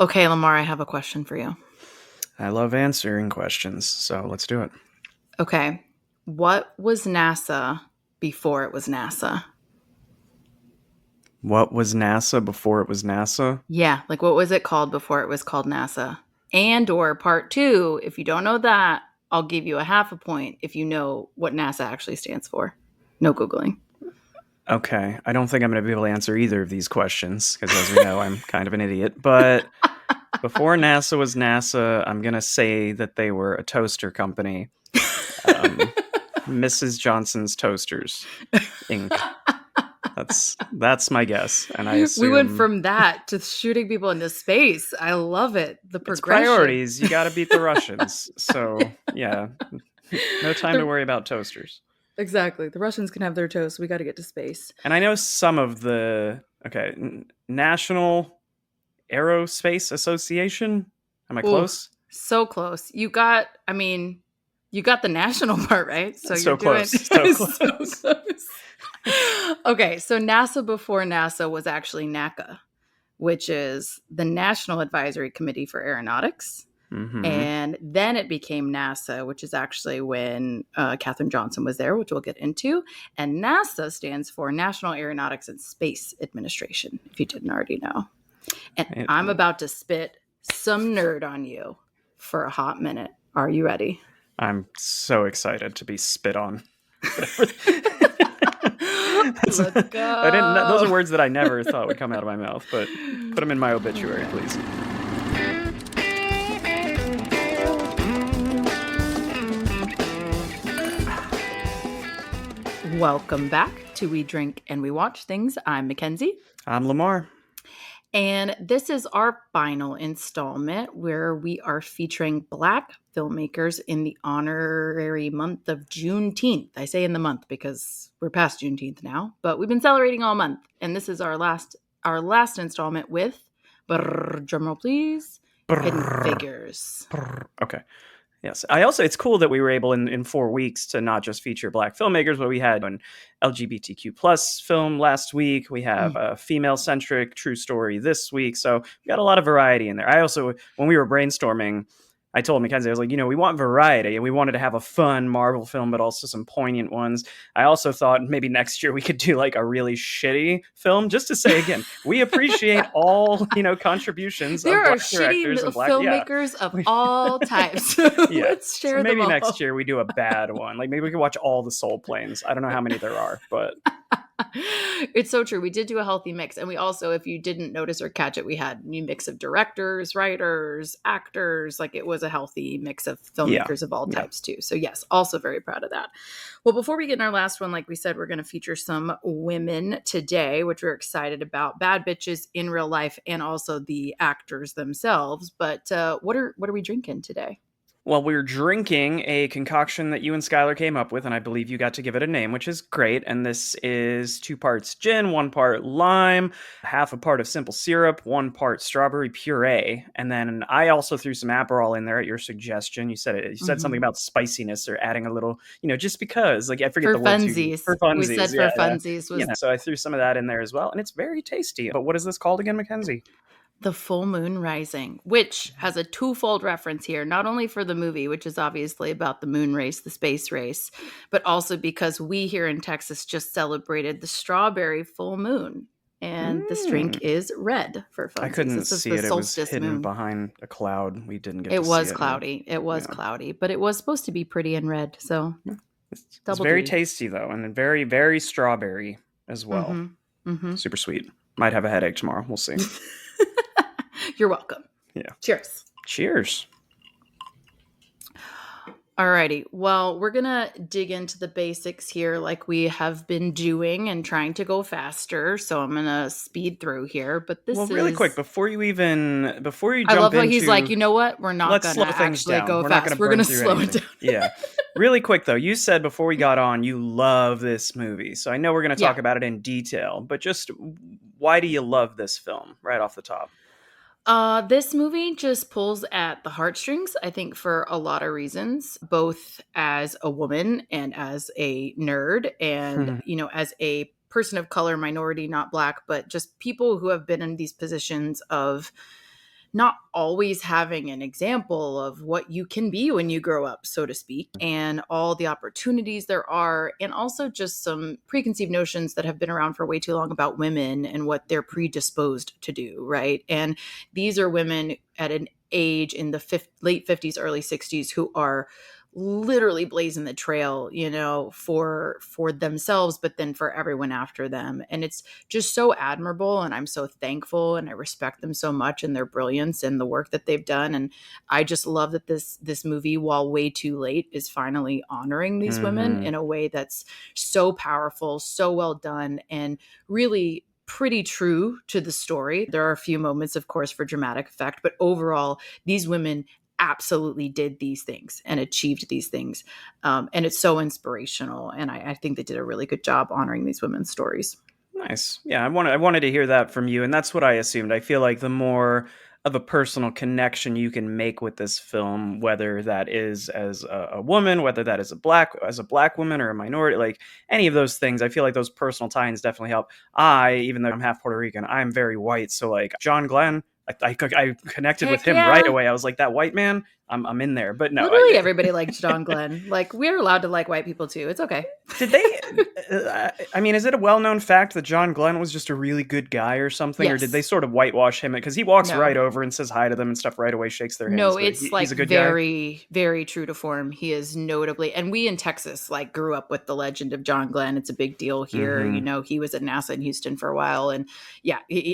Okay, Lemar, I have a question for you. I love answering questions, so let's do it. Okay, what was NASA before it was NASA? What was NASA before it was NASA? Yeah, like what was it called before it was called NASA? And or part two, if you don't know that, I'll give you a half a point if you know what NASA actually stands for. No Googling. Okay, I don't think I'm going to be able to answer either of these questions because, as we know, I'm kind of an idiot. But before NASA was NASA, I'm going to say that they were a toaster company. Mrs. Johnson's Toasters, Inc. That's my guess, and I We went assume from that to shooting people into space. I love it. The it's progression. priorities. You got to beat the Russians. So yeah, no time to The- worry about toasters. exactly. The Russians can have their toast. We got to get to space. And I know some of the National Aerospace Association. Am I Ooh, close? so close. You got the national part right. So you're So doing close. So so close. close. Okay, so NASA before NASA was actually NACA, which is the National Advisory Committee for Aeronautics. Mm-hmm. And then it became NASA, which is actually when Katherine Johnson was there, which we'll get into. And NASA stands for National Aeronautics and Space Administration, if you didn't already know. And I'm about to spit some nerd on you for a hot minute. Are you ready? I'm so excited to be spit on. Let's go. I didn't. Those are words that I never thought would come out of my mouth, but put them in my obituary, please. Welcome back to We Drink and We Watch Things. I'm Mackenzie. I'm Lemar. And this is our final installment where we are featuring Black filmmakers in the honorary month of Juneteenth. I say in the month because we're past Juneteenth now, but we've been celebrating all month. And this is our last installment with, drumroll please, Hidden Figures. Okay. Yes. It's cool that we were able in 4 weeks to not just feature Black filmmakers, but we had an LGBTQ plus film last week. We have a female centric true story this week. So we got a lot of variety in there. I also, when we were brainstorming, I told Mackenzie, I was like, we want variety and we wanted to have a fun Marvel film, but also some poignant ones. I also thought maybe next year we could do like a really shitty film just to say, again, we appreciate all, contributions there of are Black directors and Black filmmakers of all types. Yeah. Let's share so maybe them all. next year we do a bad one. Like maybe we could watch all the Soul Planes. I don't know how many there are, but it's so true. We did do a healthy mix. And we also, if you didn't notice or catch it, we had a new mix of directors, writers, actors. Like it was a healthy mix of filmmakers of all types too. So yes, also very proud of that. Well, before we get in our last one, like we said, we're going to feature some women today, which we're excited about. Bad bitches in real life and also the actors themselves. But what are we drinking today? Well, we're drinking a concoction that you and Skylar came up with, and I believe you got to give it a name, which is great. And this is 2 parts gin, 1 part lime, half a part of simple syrup, 1 part strawberry puree. And then I also threw some Aperol in there at your suggestion. You said something about spiciness or adding a little, just because. Like I forget for the word. Funsies. For funsies. We said for funsies. So I threw some of that in there as well. And it's very tasty. But what is this called again, Mackenzie? The Full Moon Rising, which has a twofold reference here, not only for the movie, which is obviously about the moon race, the space race, but also because we here in Texas just celebrated the strawberry full moon. And this drink is red for funsies. I couldn't see it. It was hidden moon. behind a cloud. We didn't get to see it. It was cloudy. It was cloudy, but it was supposed to be pretty and red. So it's very tasty, though, and very, very strawberry as well. Mm-hmm. Mm-hmm. Super sweet. Might have a headache tomorrow. We'll see. You're welcome. Yeah. Cheers. Cheers. Alrighty. Well, we're going to dig into the basics here like we have been doing and trying to go faster. So I'm going to speed through here. But this is... really quick, before you jump I love how he's like, you know what? We're not going to actually go fast. We're going to slow it down. Yeah. Really quick, though. You said before we got on, you love this movie. So I know we're going to talk about it in detail. But just why do you love this film right off the top? This movie just pulls at the heartstrings, I think, for a lot of reasons, both as a woman and as a nerd and, as a person of color, minority, not Black, but just people who have been in these positions of not always having an example of what you can be when you grow up, so to speak, and all the opportunities there are, and also just some preconceived notions that have been around for way too long about women and what they're predisposed to do, right? And these are women at an age in the late 50s, early 60s who are literally blazing the trail, for themselves, but then for everyone after them. And it's just so admirable, and I'm so thankful, and I respect them so much and their brilliance and the work that they've done. And I just love that this movie, while way too late, is finally honoring these women in a way that's so powerful, so well done, and really pretty true to the story. There are a few moments, of course, for dramatic effect, but overall, these women absolutely did these things and achieved these things. And it's so inspirational. And I think they did a really good job honoring these women's stories. Nice. Yeah, I wanted to hear that from you, and that's what I assumed. I feel like the more of a personal connection you can make with this film, whether that is as a woman, whether that is as a black woman or a minority, like any of those things, I feel like those personal tie-ins definitely help. Even though I'm half Puerto Rican, I'm very white, so like John Glenn, I connected with him right away. I was like, that white man, I'm in there. But no, literally everybody liked John Glenn. Like, we're allowed to like white people too. It's okay. Did they? I mean, is it a well-known fact that John Glenn was just a really good guy or something, yes. or did they sort of whitewash him? Because he walks right over and says hi to them and stuff right away, shakes their hands. No, it's he's a good very, guy. Very true to form. He is notably, and we in Texas like grew up with the legend of John Glenn. It's a big deal here. Mm-hmm. He was at NASA in Houston for a while, and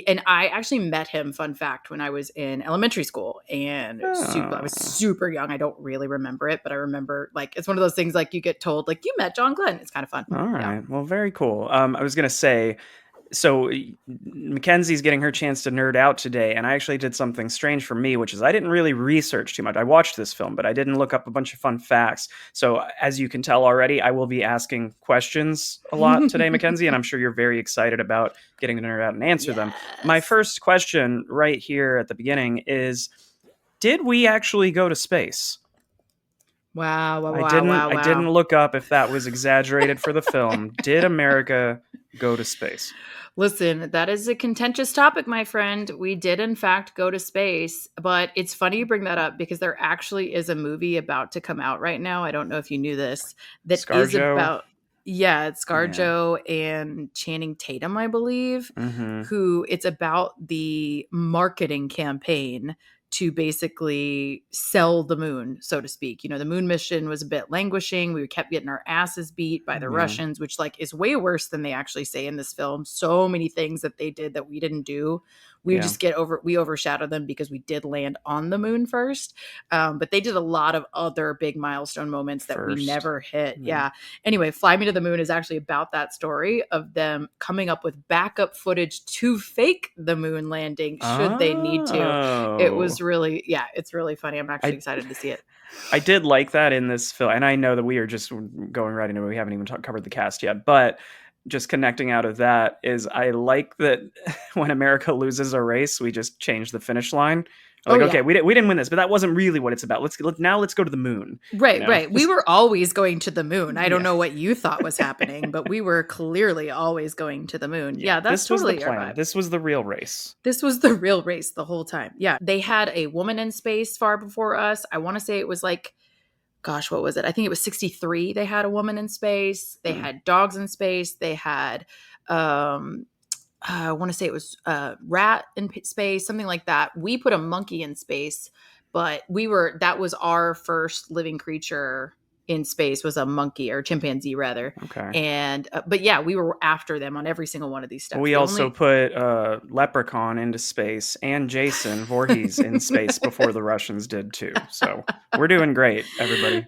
and I actually met him. Fun fact: when I was in elementary school, and I was super young. I don't really remember it, but I remember like it's one of those things like you get told like you met John Glenn. It's kind of fun. All right, well, very cool. I was gonna say, so Mackenzie's getting her chance to nerd out today, and I actually did something strange for me, which is I didn't really research too much. I watched this film, but I didn't look up a bunch of fun facts. So as you can tell already, I will be asking questions a lot today, Mackenzie, and I'm sure you're very excited about getting to nerd out and answer them. My first question right here at the beginning is, did we actually go to space? Wow. I didn't look up if that was exaggerated for the film. Did America go to space? Listen, that is a contentious topic, my friend. We did, in fact, go to space. But it's funny you bring that up because there actually is a movie about to come out right now. I don't know if you knew this. That ScarJo? Is about... Yeah, it's ScarJo and Channing Tatum, I believe, who it's about the marketing campaign to basically sell the moon, so to speak. The moon mission was a bit languishing. We kept getting our asses beat by the Russians, which like is way worse than they actually say in this film. So many things that they did that we didn't do. We overshadowed them because we did land on the moon first. But they did a lot of other big milestone moments that we never hit. Yeah. Anyway, Fly Me to the Moon is actually about that story of them coming up with backup footage to fake the moon landing should they need to. It was really, it's really funny. I'm actually excited to see it. I did like that in this film. And I know that we are just going right into it. We haven't even covered the cast yet, but just connecting out of that is I like that when America loses a race, we just change the finish line. Okay, we didn't win this, but that wasn't really what it's about. Let's go to the moon. Right. We were always going to the moon. I don't know what you thought was happening, but we were clearly always going to the moon. Yeah, that's totally our vibe. This was the real race. This was the real race the whole time. Yeah, they had a woman in space far before us. I want to say it was like, gosh, what was it? I think it was 63. They had a woman in space. They had dogs in space. They had, I want to say it was a rat in space, something like that. We put a monkey in space, but that was our first living creature in space, was a monkey or chimpanzee rather. Okay. And, but yeah, we were after them on every single one of these steps. We also put Leprechaun into space and Jason Voorhees in space before the Russians did too. So we're doing great, everybody.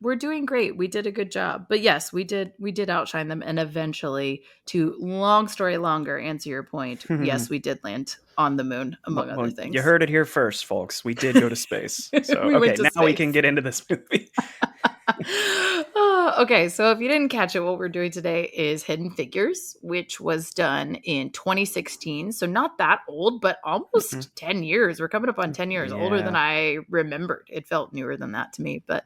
We're doing great. We did a good job. But yes, we did outshine them. And eventually, to long story longer, answer your point, yes, we did land on the moon, among other things. You heard it here first, folks. We did go to space. So we now we can get into this movie. Okay, so if you didn't catch it, what we're doing today is Hidden Figures, which was done in 2016. So not that old, but almost 10 years. We're coming up on 10 years, older than I remembered. It felt newer than that to me, but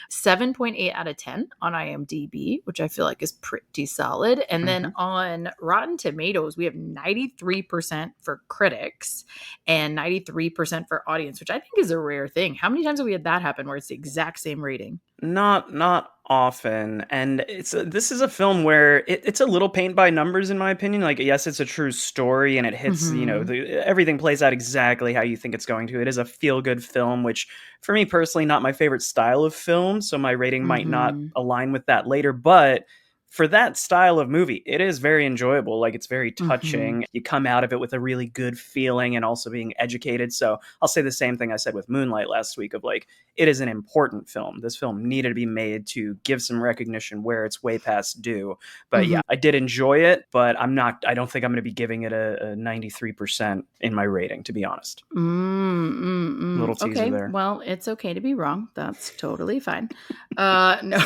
7.8 out of 10 on IMDb, which I feel like is pretty solid. And then on Rotten Tomatoes, we have 93% for critics and 93% for audience, which I think is a rare thing. How many times have we had that happen where it's the exact same rating? Not often, and this is a film where it's a little paint by numbers in my opinion. Like, yes, it's a true story, and it hits everything plays out exactly how you think it's going to. It is a feel good film, which for me personally, not my favorite style of film, so my rating might not align with that later. But for that style of movie, it is very enjoyable. Like, it's very touching. You come out of it with a really good feeling and also being educated. So I'll say the same thing I said with Moonlight last week of like, it is an important film. This film needed to be made to give some recognition where it's way past due. But yeah, I did enjoy it, but I don't think I'm going to be giving it a 93% in my rating, to be honest. Little teaser there. Well, it's okay to be wrong. That's totally fine. No.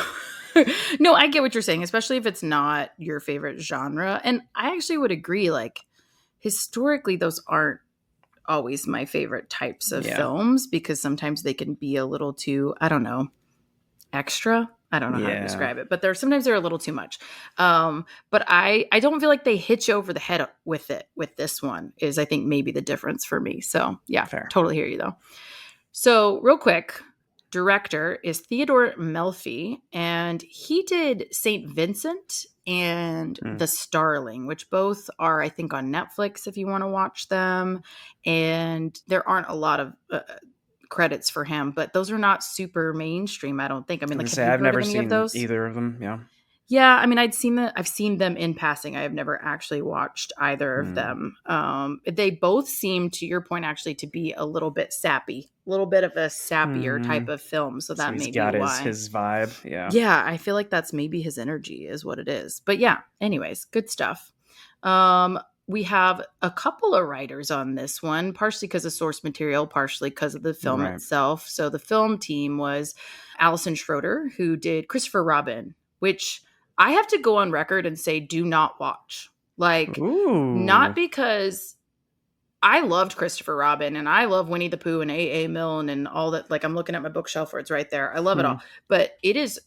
No, I get what you're saying, especially if it's not your favorite genre. And I actually would agree, like, historically, those aren't always my favorite types of films because sometimes they can be a little too, I don't know, extra. I don't know how to describe it, but sometimes they're a little too much. But I don't feel like they hit you over the head with it. With this one is, I think, maybe the difference for me. So yeah, fair. Totally hear you though. So real quick, director is Theodore Melfi, and he did St. Vincent and The Starling, which both are, I think, on Netflix if you want to watch them. And there aren't a lot of credits for him, but those are not super mainstream, I don't think. I mean, like, I've never seen either of them. Yeah. Yeah, I mean, I've seen them in passing. I have never actually watched either of them. They both seem, to your point, actually, to be a little bit sappy, a little bit of a sappier type of film. So that may be why. His vibe. Yeah. Yeah, I feel like that's maybe his energy is what it is. But yeah, anyways, good stuff. We have a couple of writers on this one, partially because of source material, partially because of the film itself. So the film team was Alison Schroeder, who did Christopher Robin, which I have to go on record and say, do not watch. Like, not because I loved Christopher Robin and I love Winnie the Pooh and A.A. Milne and all that. Like, I'm looking at my bookshelf where it's right there. I love it all, but it is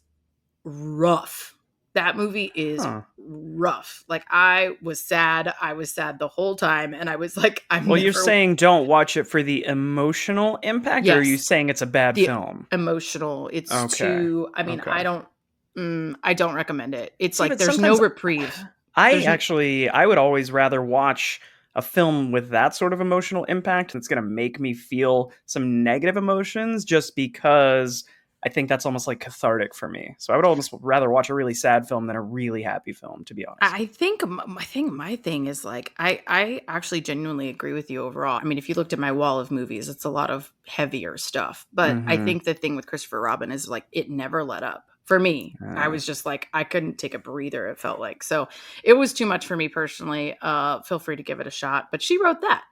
rough. That movie is rough. Like, I was sad. I was sad the whole time. And I was like, you're saying don't watch it for the emotional impact, or are you saying it's a bad film? Emotional. It's too, I mean, I don't recommend it. It's like there's no reprieve. I would always rather watch a film with that sort of emotional impact that's going to make me feel some negative emotions, just because I think that's almost like cathartic for me. So I would almost rather watch a really sad film than a really happy film, to be honest. I think my thing is, like, I actually genuinely agree with you overall. I mean, if you looked at my wall of movies, it's a lot of heavier stuff. But I think the thing with Christopher Robin is, like, it never let up. For me, I was just like, I couldn't take a breather, it felt like. So it was too much for me personally. Feel free to give it a shot. But she wrote that.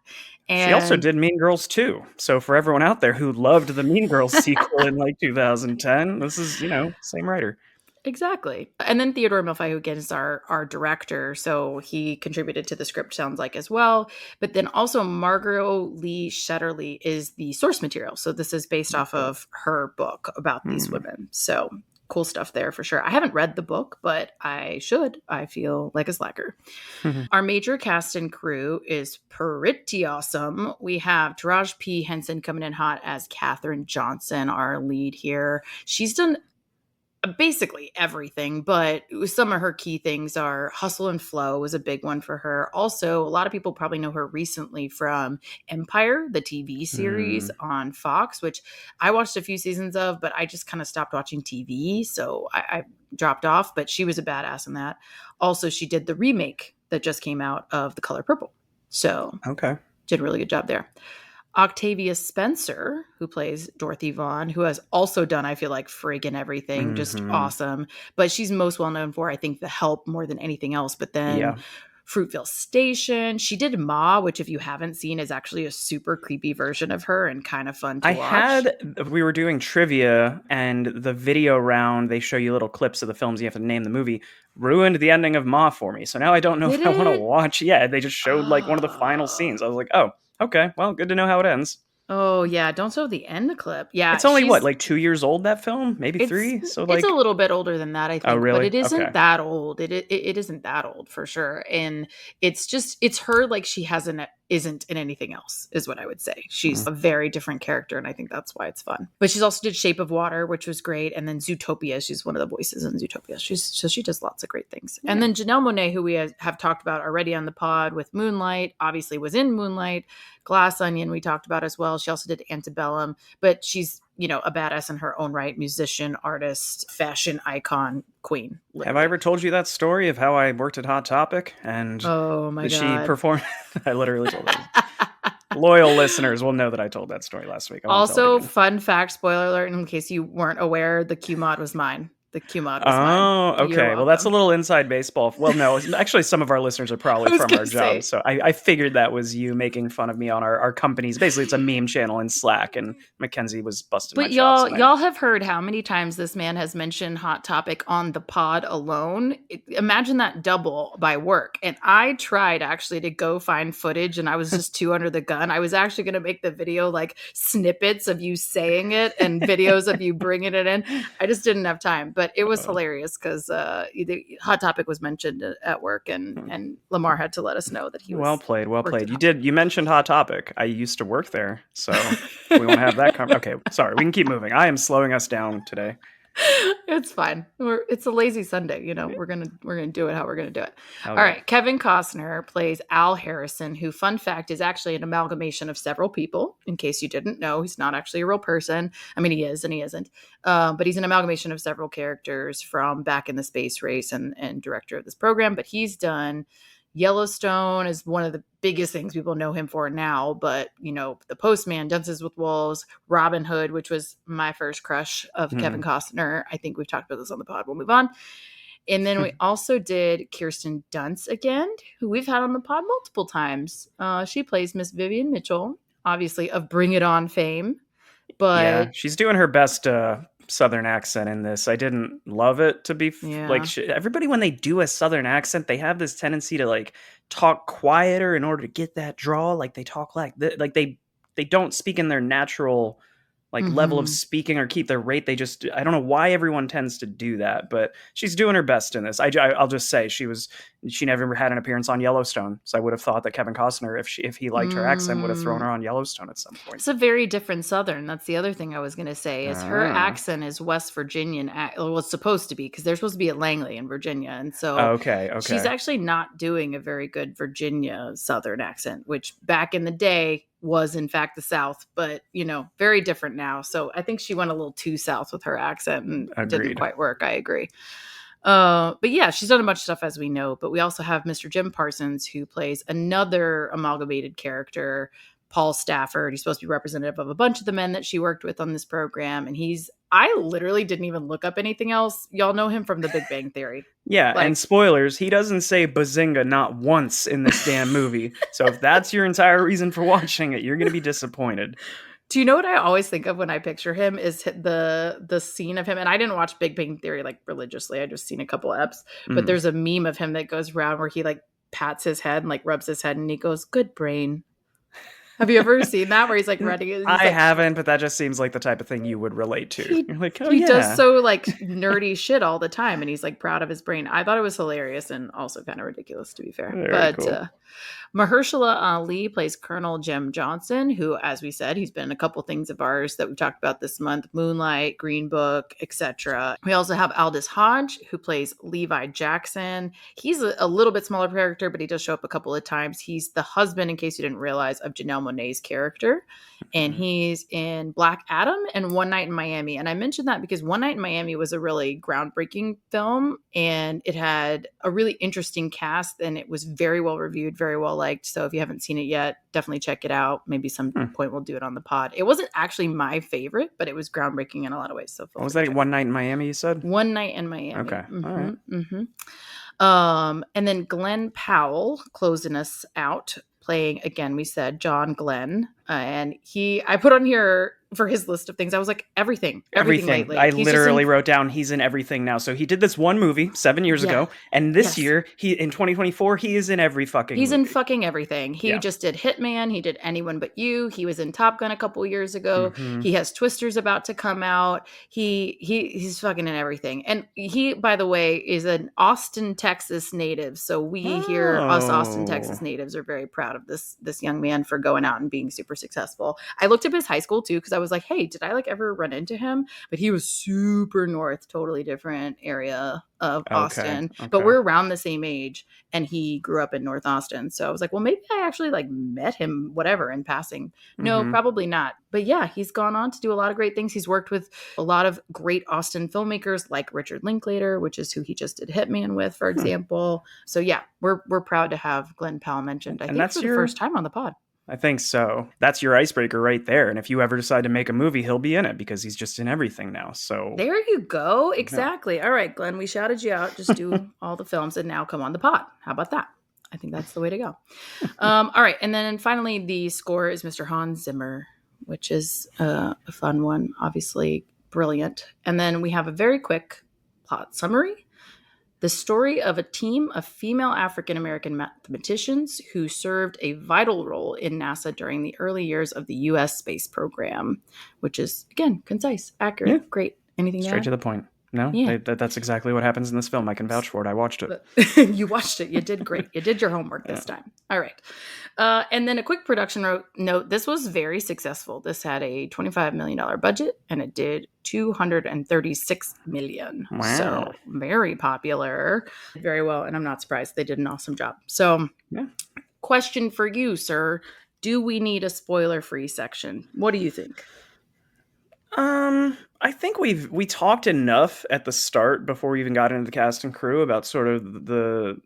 And she also did Mean Girls 2. So for everyone out there who loved the Mean Girls sequel in like 2010, this is, same writer. Exactly. And then Theodore Melfi, who again is our director. So he contributed to the script, sounds like, as well. But then also Margot Lee Shetterly is the source material. So this is based off of her book about these women. So cool stuff there for sure. I haven't read the book, but I should. I feel like a slacker. Our major cast and crew is pretty awesome. We have Taraji P. Henson coming in hot as Katherine Johnson, our lead here. She's done basically everything, but some of her key things are Hustle and Flow was a big one for her. Also, a lot of people probably know her recently from Empire, the TV series on Fox, which I watched a few seasons of, but I just kind of stopped watching TV, so I dropped off, but she was a badass in that. Also, she did the remake that just came out of The Color Purple. So did a really good job there. Octavia Spencer, who plays Dorothy Vaughan, who has also done, I feel like, friggin' everything, just awesome. But she's most well known for, I think, The Help more than anything else. But then Fruitville Station. She did Ma, which if you haven't seen is actually a super creepy version of her and kind of fun to watch. We were doing trivia and the video round, they show you little clips of the films, you have to name the movie, ruined the ending of Ma for me. So now I don't know if I want to watch. Yeah, they just showed like one of the final scenes. I was like, oh, okay, well, good to know how it ends. Oh yeah, don't show the end clip. Yeah, it's only what, like 2 years old, that film, maybe 3. So like it's a little bit older than that, I think. Oh, really? But it isn't Okay. that old. It isn't that old for sure. And it's her like she isn't in anything else, is what I would say. She's a very different character, and I think that's why it's fun. But she's also did Shape of Water, which was great, and then Zootopia. She's one of the voices in Zootopia. She does lots of great things. Yeah. And then Janelle Monáe, who we have talked about already on the pod with Moonlight, obviously was in Moonlight. Glass Onion we talked about as well. She also did Antebellum, but she's, you know, a badass in her own right, musician, artist, fashion icon, queen. Literally. Have I ever told you that story of how I worked at Hot Topic and oh my God, she performed? I literally told her. Loyal listeners will know that I told that story last week. Also, fun fact, spoiler alert, in case you weren't aware, the Q mod was mine. The Q mod was mine. Oh, okay. Well, that's a little inside baseball. Well, no, actually, some of our listeners are probably from our job. So I figured that was you making fun of me on our company's. Basically, it's a meme channel in Slack, and Mackenzie was busting my chops. But y'all have heard how many times this man has mentioned Hot Topic on the pod alone. Imagine that double by work. And I tried actually to go find footage, and I was just too under the gun. I was actually going to make the video like snippets of you saying it and videos of you bringing it in. I just didn't have time. But it was hilarious because Hot Topic was mentioned at work, and Lemar had to let us know that he was. Well played. You mentioned Hot Topic. I used to work there, so we won't have that. Okay, sorry. We can keep moving. I am slowing us down today. It's fine. It's a lazy Sunday, you know. We're gonna do it how we're gonna do it. All right. Kevin Costner plays Al Harrison, who, fun fact, is actually an amalgamation of several people. In case you didn't know, he's not actually a real person. I mean, he is and he isn't. But he's an amalgamation of several characters from back in the space race and director of this program. But he's done Yellowstone is one of the biggest things people know him for now, but you know, The Postman, Dances with Wolves, Robin Hood, which was my first crush of Kevin Costner. I think we've talked about this on the pod. We'll move on. And then we also did Kirsten Dunst again, who we've had on the pod multiple times. She plays Miss Vivian Mitchell, obviously of Bring It On fame. But yeah, she's doing her best Southern accent in this. I didn't love it, to be like, everybody when they do a Southern accent, they have this tendency to like talk quieter in order to get that draw. Like they talk like they don't speak in their natural like level of speaking or keep their rate. They just, I don't know why everyone tends to do that, but she's doing her best in this. I'll just say she never had an appearance on Yellowstone. So I would have thought that Kevin Costner, if he liked her accent, would have thrown her on Yellowstone at some point. It's a very different Southern. That's the other thing I was going to say is her accent is West Virginian. Well, it's supposed to be because they're supposed to be at Langley in Virginia. And so okay. She's actually not doing a very good Virginia Southern accent, which back in the day was in fact the South, but you know, very different now. So I think she went a little too South with her accent and didn't quite work. I agree. But yeah, she's done a bunch of stuff as we know, but we also have Mr. Jim Parsons, who plays another amalgamated character, Paul Stafford. He's supposed to be representative of a bunch of the men that she worked with on this program. And I literally didn't even look up anything else. Y'all know him from The Big Bang Theory. Yeah, and spoilers, he doesn't say bazinga not once in this damn movie. So if that's your entire reason for watching it, you're going to be disappointed. Do you know what I always think of when I picture him is the scene of him? And I didn't watch Big Bang Theory like religiously. I just seen a couple eps. But there's a meme of him that goes around where he like pats his head and like rubs his head and he goes, "Good brain." Have you ever seen that where he's like running? I haven't, but that just seems like the type of thing you would relate to. You're like, he does so like nerdy shit all the time, and he's like proud of his brain. I thought it was hilarious and also kind of ridiculous, to be fair. Very cool. Mahershala Ali plays Colonel Jim Johnson, who, as we said, he's been in a couple things of ours that we talked about this month: Moonlight, Green Book, etc. We also have Aldous Hodge, who plays Levi Jackson. He's a little bit smaller character, but he does show up a couple of times. He's the husband, in case you didn't realize, of Janelle Monáe's character, and he's in Black Adam and One Night in Miami. And I mentioned that because One Night in Miami was a really groundbreaking film, and it had a really interesting cast, and it was very well reviewed, very well liked. So if you haven't seen it yet, definitely check it out. Maybe some point we'll do it on the pod. It wasn't actually my favorite, but it was groundbreaking in a lot of ways. So what was that? One Night in Miami, you said? One Night in Miami. Okay. All right. And then Glenn Powell closing us out, playing, again, we said John Glenn. And I put on here for his list of things, I was like, everything lately. I literally wrote down he's in everything now. So he did this one movie 7 years ago, and this year, in 2024, he is in every fucking movie. In fucking everything. He just did Hitman. He did Anyone But You. He was in Top Gun a couple years ago. Mm-hmm. He has Twisters about to come out. He's fucking in everything. And he, by the way, is an Austin, Texas native. So we here, us Austin, Texas natives, are very proud of this young man for going out and being super successful. I looked up his high school too, because I was like, hey, did I ever run into him? But he was super north, totally different area of Austin. Okay. But we're around the same age, and he grew up in North Austin. So I was like, well, maybe I actually met him, whatever, in passing. No, probably not. But yeah, he's gone on to do a lot of great things. He's worked with a lot of great Austin filmmakers like Richard Linklater, which is who he just did Hitman with, for example. So yeah, we're proud to have Glenn Powell mentioned. I think that's for the first time on the pod. I think so. That's your icebreaker right there. And if you ever decide to make a movie, he'll be in it because he's just in everything now. So there you go. Exactly. Yeah. All right, Glenn, we shouted you out. Just do all the films and now come on the pod. How about that? I think that's the way to go. All right. And then finally, the score is Mr. Hans Zimmer, which is a fun one. Obviously brilliant. And then we have a very quick plot summary. The story of a team of female African-American mathematicians who served a vital role in NASA during the early years of the U.S. space program, which is, again, concise, accurate, great. Anything straight to the point. No, that's exactly what happens in this film. I can vouch for it. I watched it. You watched it. You did great. You did your homework this time. All right. And then a quick production note. This was very successful. This had a $25 million budget, and it did $236 million. Wow. So very popular. Very well. And I'm not surprised. They did an awesome job. So question for you, sir. Do we need a spoiler-free section? What do you think? I think we talked enough at the start before we even got into the cast and crew about sort of the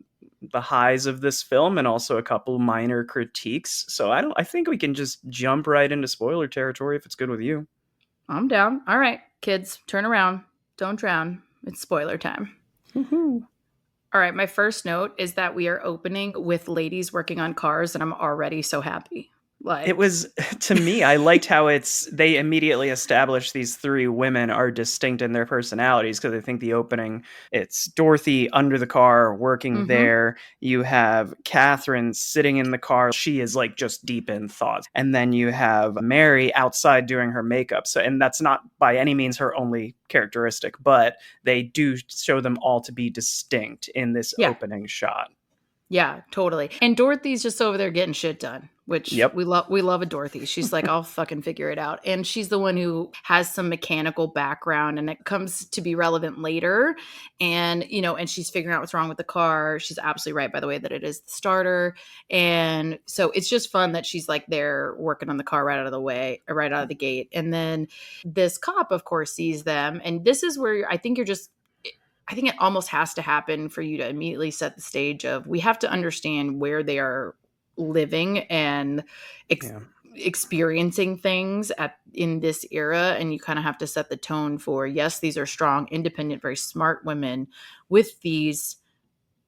highs of this film and also a couple minor critiques. So I think we can just jump right into spoiler territory if it's good with you. I'm down. All right, kids, turn around. Don't drown. It's spoiler time. Woohoo. All right, my first note is that we are opening with ladies working on cars, and I'm already so happy. It was, to me, I liked how they immediately established these three women are distinct in their personalities, because I think the opening, it's Dorothy under the car working there. You have Catherine sitting in the car. She is just deep in thought. And then you have Mary outside doing her makeup. So, and that's not by any means her only characteristic, but they do show them all to be distinct in this opening shot. Yeah, totally. And Dorothy's just over there getting shit done, which we love a Dorothy. She's like, I'll fucking figure it out. And she's the one who has some mechanical background, and it comes to be relevant later. And, and she's figuring out what's wrong with the car. She's absolutely right, by the way, that it is the starter. And so it's just fun that she's there working on the car right out of the gate. And then this cop, of course, sees them. And this is where I think it almost has to happen for you to immediately set the stage of, we have to understand where they are living and experiencing things in this era. And you kind of have to set the tone for, yes, these are strong, independent, very smart women with these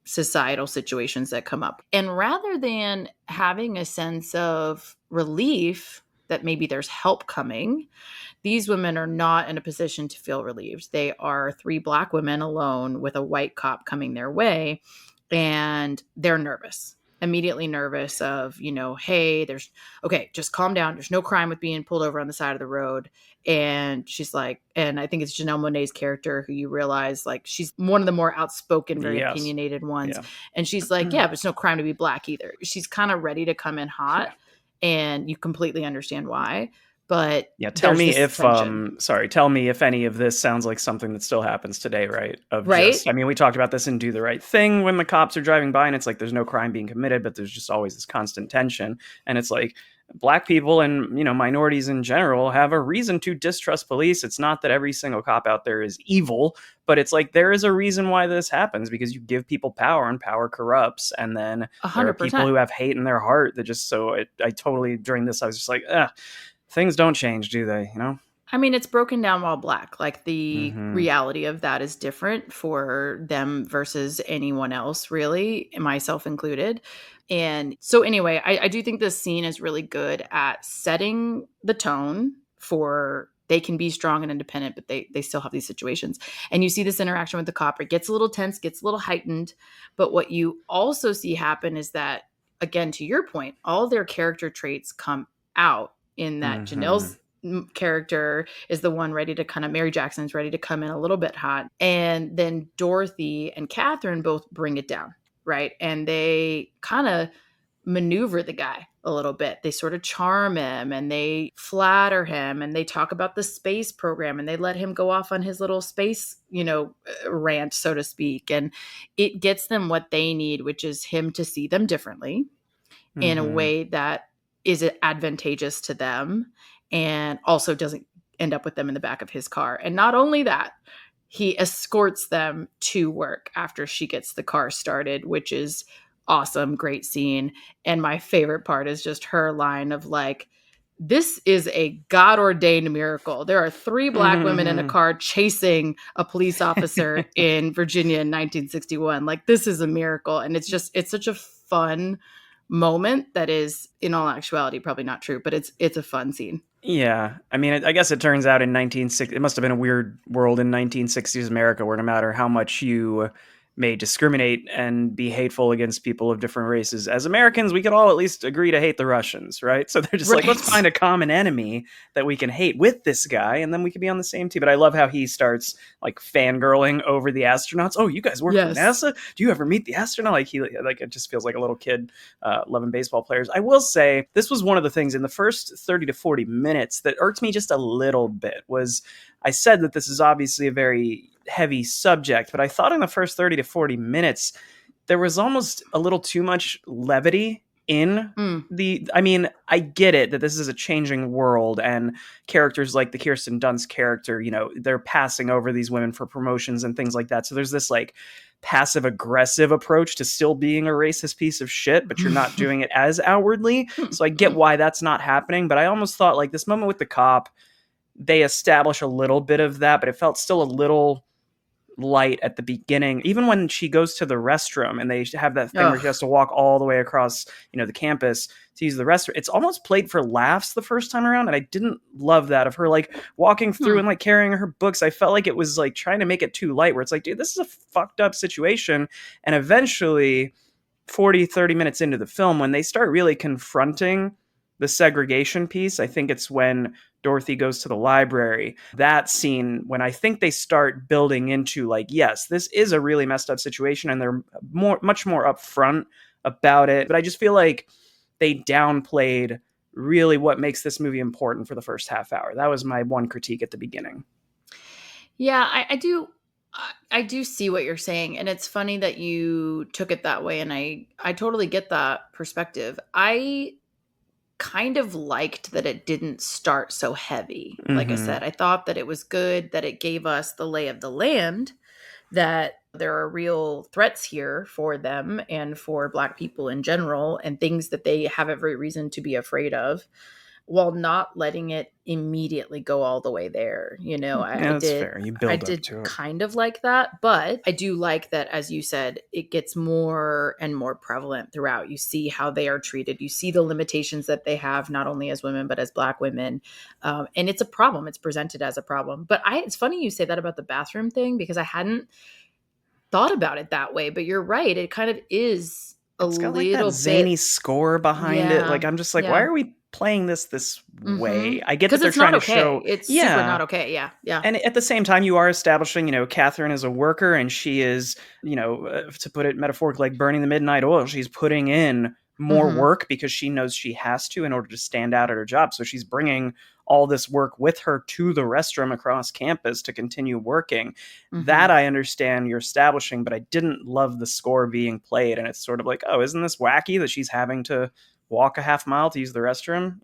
societal situations that come up. And rather than having a sense of relief that maybe there's help coming, these women are not in a position to feel relieved. They are three Black women alone with a white cop coming their way, and they're nervous, immediately nervous of, hey, just calm down. There's no crime with being pulled over on the side of the road. And she's like, and I think it's Janelle Monáe's character who you realize, she's one of the more outspoken, very opinionated ones. Yeah. And she's like, but it's no crime to be Black either. She's kind of ready to come in hot, and you completely understand why. But tell me if any of this sounds like something that still happens today, right? We talked about this in Do the Right Thing when the cops are driving by, and it's there's no crime being committed, but there's just always this constant tension. And it's Black people and, minorities in general have a reason to distrust police. It's not that every single cop out there is evil, but it's there is a reason why this happens, because you give people power and power corrupts. And then 100%. There are people who have hate in their heart that just, I totally, during this, I was just things don't change, do they? I mean, it's broken down while black. Like the Mm-hmm. reality of that is different for them versus anyone else, really, myself included. And so, anyway, I do think this scene is really good at setting the tone for they can be strong and independent, but they still have these situations. And you see this interaction with the cop. It gets a little tense, gets a little heightened. But what you also see happen is that, again, to your point, all their character traits come out in that Mm-hmm. Janelle's character is the one ready to kind of Mary Jackson's ready to come in a little bit hot. And then Dorothy and Catherine both bring it down, right? And they kind of maneuver the guy a little bit. They sort of charm him and they flatter him and they talk about the space program and they let him go off on his little space, rant, so to speak. And it gets them what they need, which is him to see them differently in a Mm-hmm. way that is advantageous to them and also doesn't end up with them in the back of his car. And not only that, he escorts them to work after she gets the car started, which is awesome. Great scene. And my favorite part is just her line of like, this is a God ordained miracle. There are 3 black women in a Mm-hmm. car chasing a police officer in Virginia in 1961. Like, this is a miracle. And it's such a fun moment that is, in all actuality, probably not true, but it's a fun scene. Yeah, I mean, I guess it turns out in 1960, it must have been a weird world in 1960s America where no matter how much you may discriminate and be hateful against people of different races, as Americans, we could all at least agree to hate the Russians, right? So they're just like, let's Right. find a common enemy that we can hate with this guy, and then we could be on the same team. But I love how he starts like fangirling over the astronauts. Oh, you guys work for Yes. NASA? Do you ever meet the astronaut? Like it just feels like a little kid loving baseball players. I will say this was one of the things in the first 30 to 40 minutes that irked me just a little bit was I said that this is obviously a very heavy subject, but I thought in the first 30 to 40 minutes, there was almost a little too much levity in Mm. I mean, I get it that this is a changing world and characters like the Kirsten Dunst character, they're passing over these women for promotions and things like that. So there's this like passive aggressive approach to still being a racist piece of shit, but you're not doing it as outwardly. So I get why that's not happening, but I almost thought like this moment with the cop, they establish a little bit of that, but it felt still a little light at the beginning. Even when she goes to the restroom and they have that thing where she Ugh. has to walk all the way across, the campus to use the restroom. It's almost played for laughs the first time around, and I didn't love that of her like walking through Hmm. and like carrying her books. I felt like it was like trying to make it too light, where it's like, dude, this is a fucked up situation. And eventually 40, 30 minutes into the film, when they start really confronting the segregation piece, I think it's when Dorothy goes to the library. That scene, when I think they start building into like, yes, this is a really messed up situation, and they're much more upfront about it. But I just feel like they downplayed really what makes this movie important for the first half hour. That was my one critique at the beginning. Yeah, I do. I do see what you're saying, and it's funny that you took it that way, and I totally get that perspective. I kind of liked that it didn't start so heavy. Like I Mm-hmm. said, I thought that it was good that it gave us the lay of the land, that there are real threats here for them and for Black people in general, and things that they have every reason to be afraid of, while not letting it immediately go all the way there. I Yeah, that's did fair. You I build up did to it. kind of like that, but I do like that, as you said, it gets more and more prevalent throughout. You see how they are treated. You see the limitations that they have, not only as women, but as Black women. And it's a problem. It's presented as a problem. But it's funny you say that about the bathroom thing, because I hadn't thought about it that way, but you're right. It kind of is a It's got like that little zany bit. score behind it. Yeah. Like I'm just like, why Yeah. are we playing this way? Mhm. I get that Because they're it's trying not to okay. show, It's super yeah. not okay. Yeah. Yeah. And at the same time, you are establishing, Catherine is a worker and she is, to put it metaphorically, like burning the midnight oil. She's putting in more Mhm. work because she knows she has to in order to stand out at her job. So she's bringing all this work with her to the restroom across campus to continue working. That Mhm. I understand you're establishing, but I didn't love the score being played. And it's sort of like, oh, isn't this wacky that she's having to walk a half mile to use the restroom?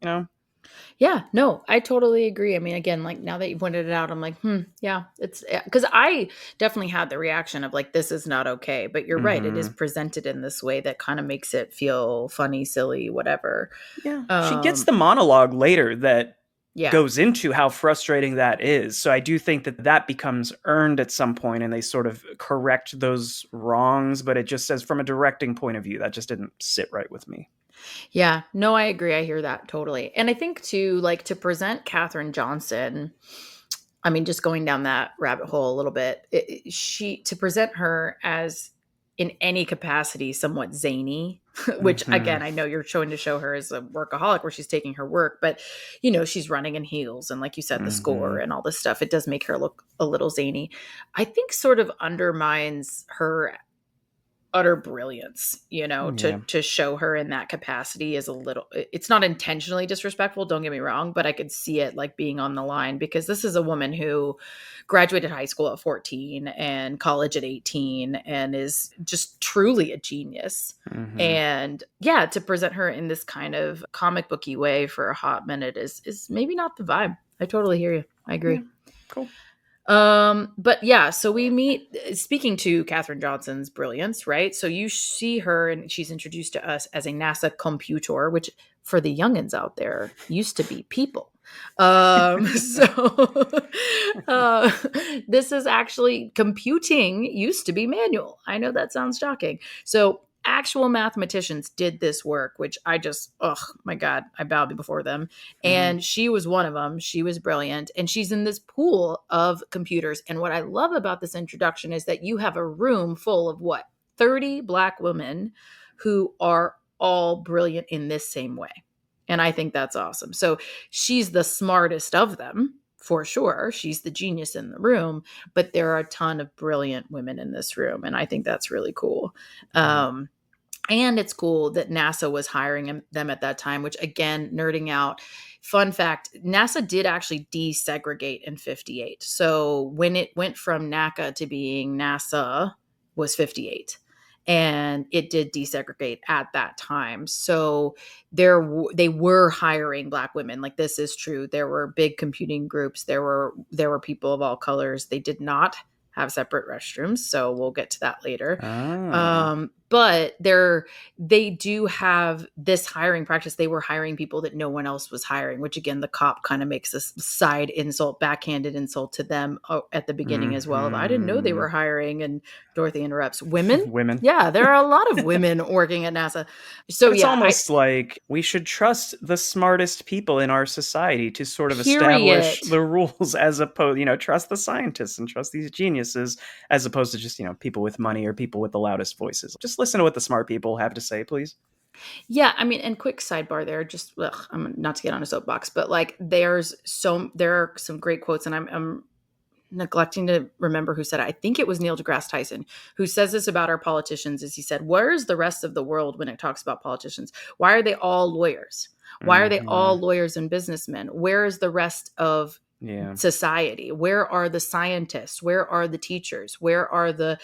Yeah, no, I totally agree. I mean, again, like now that you pointed it out, I'm like, yeah, it's because I definitely had the reaction of like, this is not okay. But you're right; it is Mm-hmm. presented in this way that kind of makes it feel funny, silly, whatever. Yeah. She gets Um, the monologue later that Yeah. goes into how frustrating that is. So I do think that that becomes earned at some point, and they sort of correct those wrongs. But it just says, from a directing point of view, that just didn't sit right with me. Yeah. No, I agree. I hear that totally. And I think too, like, to present Katherine Johnson, I mean, just going down that rabbit hole a little bit, to present her as in any capacity somewhat zany, which Mm-hmm. again, I know you're trying to show her as a workaholic where she's taking her work, but she's running in heels and, like you said, the Mm-hmm. score and all this stuff, it does make her look a little zany. I think sort of undermines her utter brilliance, Yeah. to show her in that capacity is a little, it's not intentionally disrespectful, don't get me wrong, but I could see it like being on the line, because this is a woman who graduated high school at 14 and college at 18 and is just truly a genius. Mm-hmm. And yeah, to present her in this kind of comic booky way for a hot minute is maybe not the vibe. I totally hear you. I Yeah. agree. Cool. But yeah, so we meet, speaking to Katherine Johnson's brilliance, right? So you see her and she's introduced to us as a NASA computer, which for the youngins out there used to be people. So uh, this is actually, computing used to be manual. I know that sounds shocking. So actual mathematicians did this work, which I just, oh my God, I bowed before them. Mm-hmm. And she was one of them. She was brilliant. And she's in this pool of computers. And what I love about this introduction is that you have a room full of what? 30 Black women who are all brilliant in this same way. And I think that's awesome. So she's the smartest of them, for sure. She's the genius in the room, but there are a ton of brilliant women in this room. And I think that's really cool. Mm-hmm. And it's cool that NASA was hiring them at that time, which, again, nerding out. Fun fact, NASA did actually desegregate in 58. So when it went from NACA to being NASA was 58. And it did desegregate at that time. So they were hiring Black women. Like, this is true. There were big computing groups. There were people of all colors. They did not have separate restrooms. So we'll get to that later. Oh. But they do have this hiring practice. They were hiring people that no one else was hiring, which, again, the cop kind of makes this side insult, backhanded insult to them at the beginning as well. Of, I didn't know they Mm-hmm. were hiring. And Dorothy interrupts, women? Women. Yeah, there are a lot of women working at NASA. So But it's yeah, almost like we should trust the smartest people in our society to sort of establish period. the rules, as opposed, trust the scientists and trust these geniuses, as opposed to just, people with money or people with the loudest voices. Just listen to what the smart people have to say, please. Yeah, I mean, and quick sidebar there, just I'm not to get on a soapbox, but like there are some great quotes, and I'm neglecting to remember who said it. I think it was Neil deGrasse Tyson who says this about our politicians. Is he said, "Where's the rest of the world when it talks about politicians? Why are they all lawyers? Why are they Mm-hmm. all lawyers and businessmen? Where is the rest of Yeah. society? Where are the scientists? Where are the teachers? Where are the,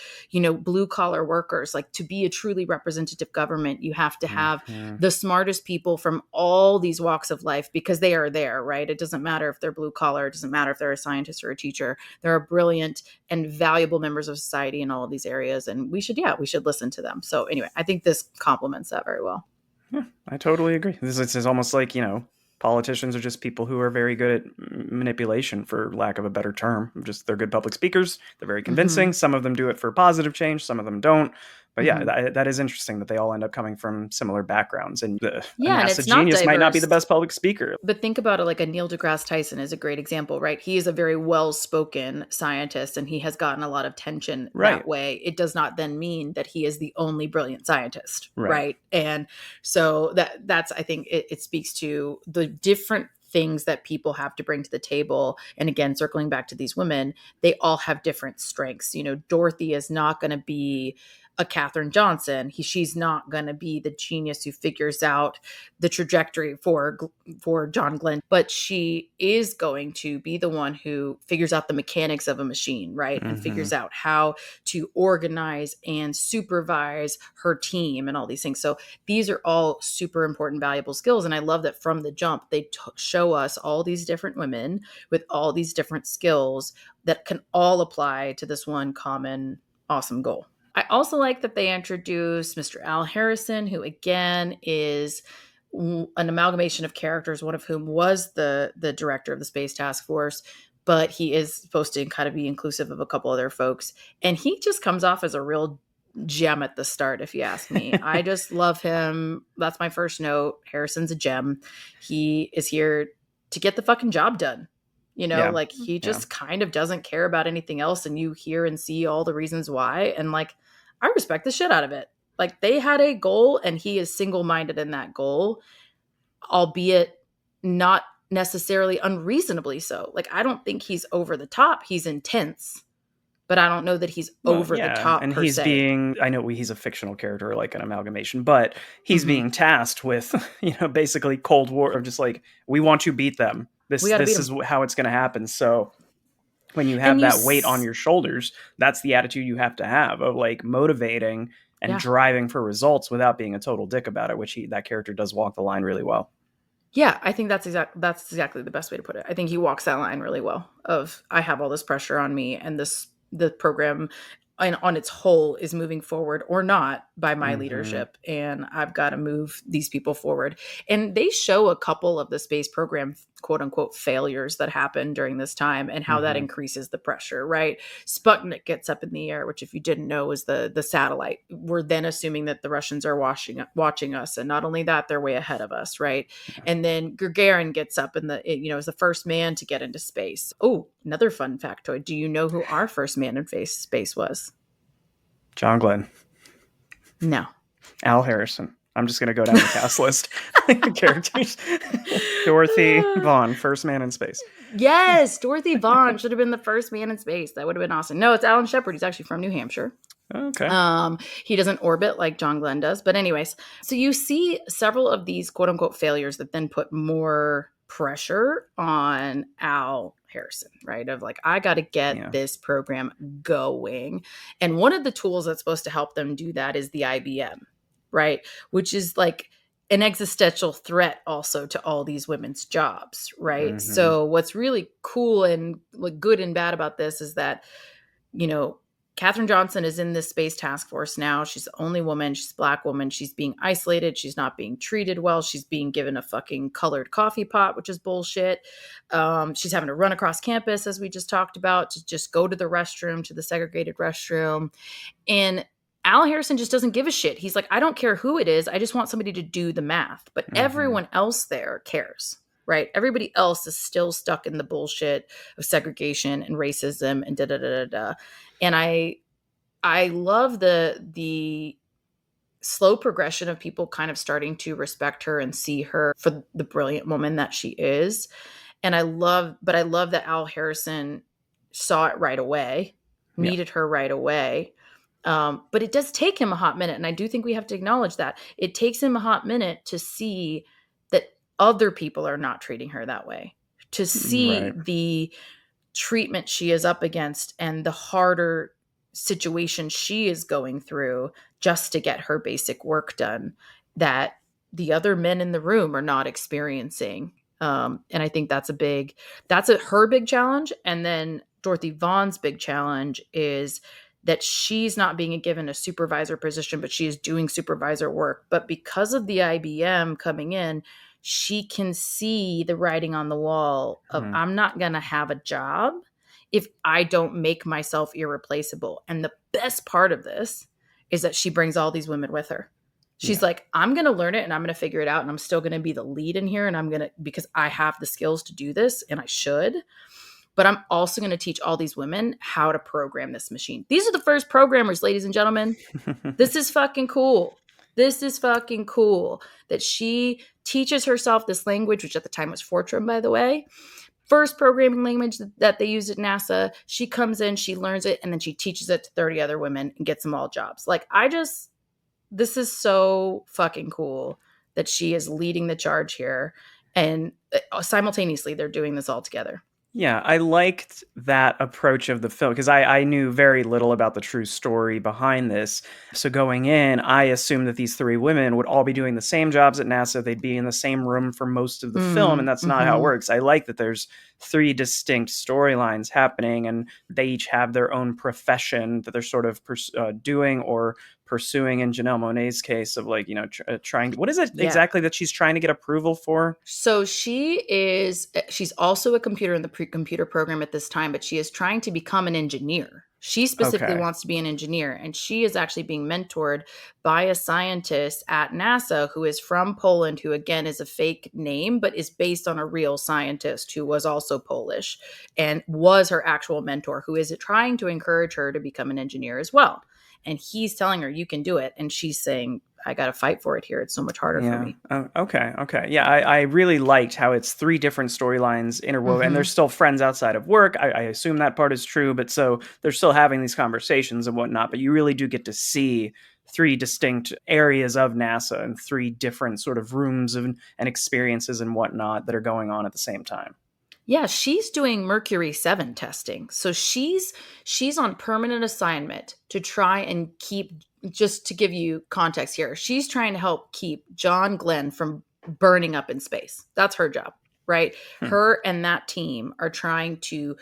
blue collar workers? Like, to be a truly representative government, you have to have Mm-hmm. the smartest people from all these walks of life, because they are there, right? It doesn't matter if they're blue collar. It doesn't matter if they're a scientist or a teacher. There are brilliant and valuable members of society in all of these areas. And we should listen to them. So anyway, I think this complements that very well. Yeah, I totally agree. This is almost like, politicians are just people who are very good at manipulation, for lack of a better term. Just, they're good public speakers. They're very Mm-hmm. convincing. Some of them do it for positive change. Some of them don't. But yeah, Mm-hmm. that is interesting that they all end up coming from similar backgrounds. And a Yeah. And NASA it's not genius might not be diverse. the best public speaker. But think about it, like a Neil deGrasse Tyson is a great example, right? He is a very well-spoken scientist and he has gotten a lot of attention Right. that way. It does not then mean that he is the only brilliant scientist, Right. right? And so that's, I think it speaks to the different things that people have to bring to the table. And again, circling back to these women, they all have different strengths. Dorothy is not going to be a Katherine Johnson. She's not going to be the genius who figures out the trajectory for John Glenn, but she is going to be the one who figures out the mechanics of a machine, right? And Mm-hmm. figures out how to organize and supervise her team and all these things. So these are all super important, valuable skills. And I love that from the jump, they show us all these different women with all these different skills that can all apply to this one common awesome goal. I also like that they introduced Mr. Al Harrison, who again is an amalgamation of characters, one of whom was the director of the Space Task Force, but he is supposed to kind of be inclusive of a couple other folks. And he just comes off as a real gem at the start, if you ask me. I just love him. That's my first note. Harrison's a gem. He is here to get the fucking job done. You know, like he just kind of doesn't care about anything else. And you hear and see all the reasons why. And like, I respect the shit out of it. Like they had a goal and he is single-minded in that goal, albeit not necessarily unreasonably so. Like, I don't think he's over the top. He's intense, but I don't know that he's over the top. And per he's se. being, I know he's a fictional character, like an amalgamation, but he's being tasked with, basically Cold War, of just like, we want to beat them. This is how it's going to happen. So when you have that weight on your shoulders, that's the attitude you have to have, of like motivating and driving for results without being a total dick about it, which that character does walk the line really well. Yeah, I think that's exactly the best way to put it. I think he walks that line really well of, I have all this pressure on me, and the program on its whole is moving forward or not by my leadership, and I've got to move these people forward. And they show a couple of the space program quote unquote failures that happen during this time and how that increases the pressure, right? Sputnik gets up in the air, which if you didn't know is the satellite. We're then assuming that the Russians are watching us, and not only that, they're way ahead of us, right? And then Gagarin gets up is the first man to get into space. Oh, another fun factoid. Do you know who our first man in space was? John Glenn. No. Al Harrison. I'm just going to go down the cast list. Characters. Dorothy Vaughan, first man in space. Yes, Dorothy Vaughan should have been the first man in space. That would have been awesome. No, it's Alan Shepard. He's actually from New Hampshire. Okay. He doesn't orbit like John Glenn does. But anyways, so you see several of these quote unquote failures that then put more pressure on Al Harrison, right? Of like, I got to get this program going. And one of the tools that's supposed to help them do that is the IBM, right? Which is like an existential threat also to all these women's jobs, right? So what's really cool and like good and bad about this is that, Katherine Johnson is in this space task force now. She's the only woman. She's a Black woman. She's being isolated. She's not being treated well. She's being given a fucking colored coffee pot, which is bullshit. She's having to run across campus, as we just talked about, to just go to the restroom, to the segregated restroom. And Al Harrison just doesn't give a shit. He's like, I don't care who it is. I just want somebody to do the math. But everyone else there cares, right? Everybody else is still stuck in the bullshit of segregation and racism and da-da-da-da-da. And I love the slow progression of people kind of starting to respect her and see her for the brilliant woman that she is. And I love that Al Harrison saw it right away, needed her right away. But it does take him a hot minute. And I do think we have to acknowledge that. It takes him a hot minute to see that other people are not treating her that way, to see the treatment she is up against and the harder situation she is going through just to get her basic work done that the other men in the room are not experiencing. And I think that's her big challenge. And then Dorothy Vaughn's big challenge is that she's not being given a supervisor position, but she is doing supervisor work. But because of the IBM coming in, she can see the writing on the wall of I'm not going to have a job if I don't make myself irreplaceable. And the best part of this is that she brings all these women with her. She's like, I'm going to learn it and I'm going to figure it out. And I'm still going to be the lead in here. And because I have the skills to do this and I should, but I'm also going to teach all these women how to program this machine. These are the first programmers, ladies and gentlemen. This is fucking cool. This is fucking cool that she teaches herself this language, which at the time was Fortran, by the way. First programming language that they used at NASA. She comes in, she learns it, and then she teaches it to 30 other women and gets them all jobs. Like, this is so fucking cool that she is leading the charge here. And simultaneously, they're doing this all together. Yeah, I liked that approach of the film because I knew very little about the true story behind this. So going in, I assumed that these three women would all be doing the same jobs at NASA. They'd be in the same room for most of the film, and that's not how it works. I like that there's three distinct storylines happening, and they each have their own profession that they're sort of doing or pursuing in Janelle Monáe's case of like, trying, what is it exactly that she's trying to get approval for? So she's also a computer in the computer program at this time, but she is trying to become an engineer. She specifically wants to be an engineer, and she is actually being mentored by a scientist at NASA who is from Poland, who again is a fake name, but is based on a real scientist who was also Polish and was her actual mentor, who is trying to encourage her to become an engineer as well. And he's telling her, you can do it. And she's saying, I got to fight for it here. It's so much harder for me. Okay. Yeah, I really liked how it's 3 different storylines interwoven, and they're still friends outside of work. I assume that part is true, but so they're still having these conversations and whatnot, but you really do get to see 3 distinct areas of NASA and 3 different sort of rooms and experiences and whatnot that are going on at the same time. Yeah, she's doing Mercury 7 testing. So she's on permanent assignment to try and keep, just to give you context here, she's trying to help keep John Glenn from burning up in space. That's her job, right? Her and that team are trying to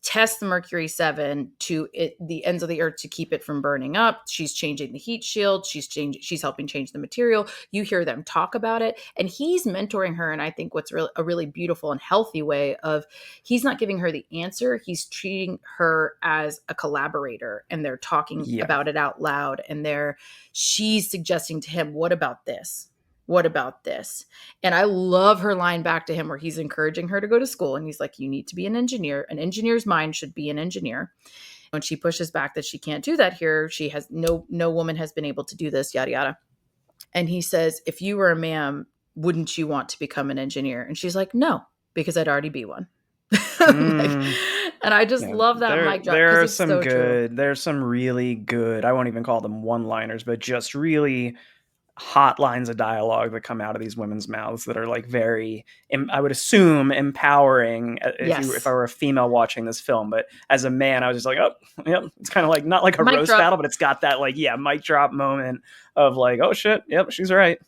test the Mercury 7 to the ends of the earth to keep it from burning up. She's changing the heat shield. She's helping change the material. You hear them talk about it, and he's mentoring her. And I think what's a really beautiful and healthy way of, he's not giving her the answer. He's treating her as a collaborator, and they're talking about it out loud. And she's suggesting to him, what about this? What about this? And I love her line back to him where he's encouraging her to go to school. And he's like, you need to be an engineer. An engineer's mind should be an engineer. When she pushes back that she can't do that here, she has no woman has been able to do this, yada, yada. And he says, if you were a man, wouldn't you want to become an engineer? And she's like, no, because I'd already be one. And I just love that mic drop. There are some good, there's some really good, I won't even call them one-liners, but just really hot lines of dialogue that come out of these women's mouths that are like very, I would assume, empowering if I were a female watching this film. But as a man, I was just like, oh, yep. It's kind of like, not like a roast battle, but it's got that like, mic drop moment of like, oh shit, yep, she's right.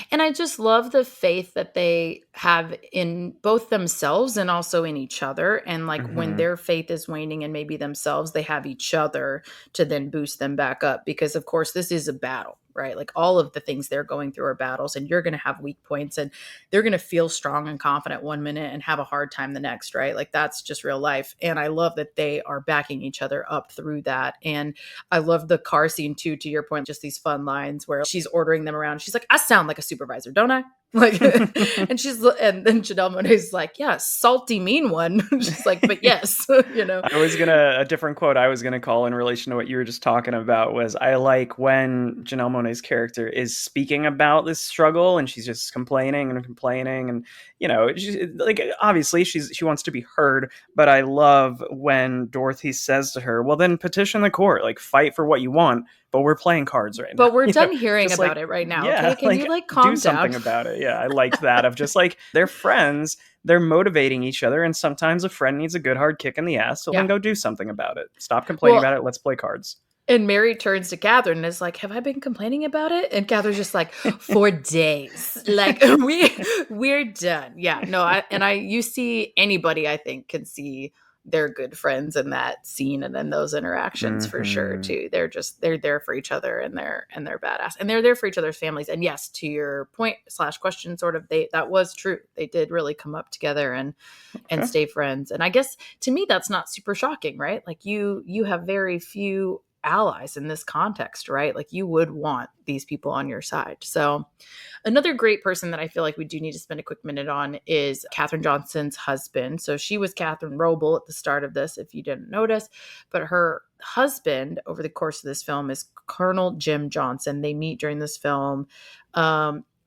And I just love the faith that they have in both themselves and also in each other. And like when their faith is waning and maybe themselves, they have each other to then boost them back up. Because of course, this is a battle, right? Like all of the things they're going through are battles, and you're going to have weak points, and they're going to feel strong and confident one minute and have a hard time the next, right? Like that's just real life. And I love that they are backing each other up through that. And I love the car scene too, to your point, just these fun lines where she's ordering them around. She's like, I sound like a supervisor, don't I? Like, and then Janelle Monáe's like, yeah, salty, mean one. She's like, but yes, a different quote I was going to call in relation to what you were just talking about was, I like when Janelle Monáe's character is speaking about this struggle and she's just complaining and, like, obviously she wants to be heard, but I love when Dorothy says to her, well, then petition the court, like fight for what you want. But we're playing cards right now. But we're done hearing about it right now. Yeah, okay? Can you calm down? Do something about it. Yeah, I liked that of just like, they're friends, they're motivating each other, and sometimes a friend needs a good hard kick in the ass, so then go do something about it. Stop complaining about it. Let's play cards. And Mary turns to Catherine and is like, have I been complaining about it? And Catherine's just like, for days. Like, we're done. Yeah, no, you see anybody, I think, can see they're good friends in that scene and in those interactions for sure too. They're there for each other, and they're badass, and they're there for each other's families. And yes, to your point / question, sort of, that was true. They did really come up together and stay friends. And I guess to me, that's not super shocking, right? Like you have very few allies in this context, right? Like you would want these people on your side. So another great person that I feel like we do need to spend a quick minute on is Katherine Johnson's husband. So she was Catherine Roble at the start of this, if you didn't notice, but her husband over the course of this film is Colonel Jim Johnson. They meet during this film.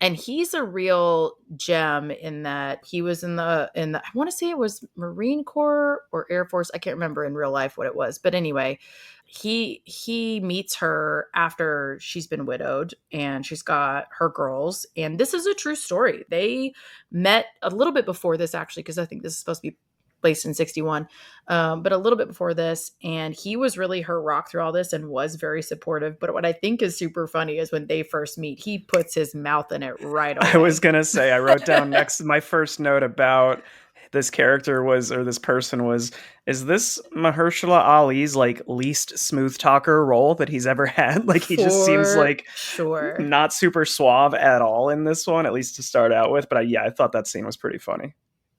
And he's a real gem in that he was in the I want to say it was Marine Corps or Air Force. I can't remember in real life what it was. But anyway, he meets her after she's been widowed and she's got her girls. And this is a true story. They met a little bit before this, actually, because I think this is supposed to be placed in 61, but a little bit before this. And he was really her rock through all this and was very supportive. But what I think is super funny is when they first meet, he puts his mouth in it right away. I was going to say, I wrote down my first note about this character was, or this person was, is this Mahershala Ali's like least smooth talker role that he's ever had? Like he just seems like sure. not super suave at all in this one, at least to start out with. But I thought that scene was pretty funny.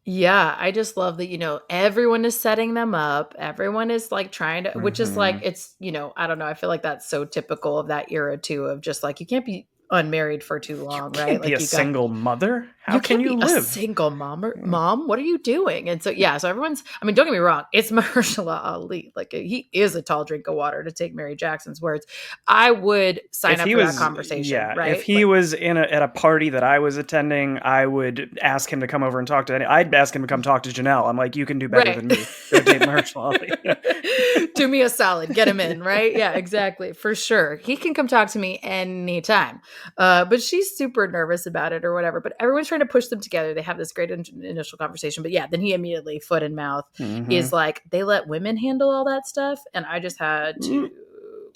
Yeah, I just love that, everyone is setting them up. Everyone is like trying to, which is like, it's, I don't know. I feel like that's so typical of that era too, of just like, you can't be unmarried for too long, you right? Can't like be a single mother. How can you live? A single mom. What are you doing? And so, so everyone's, I mean, don't get me wrong. It's Mahershala Ali. Like he is a tall drink of water, to take Mary Jackson's words. I would sign up for that conversation. Yeah. Right? If he was at a party that I was attending, I would ask him to come over and talk to I'd ask him to come talk to Janelle. I'm like, you can do better than me. Go date Mahershala Ali. Do me a solid. Get him in. Right. Yeah, exactly. For sure. He can come talk to me anytime. But she's super nervous about it or whatever. But everyone's trying to push them together. They have this great initial conversation. But then he immediately, foot in mouth, is like, they let women handle all that stuff. And I just had to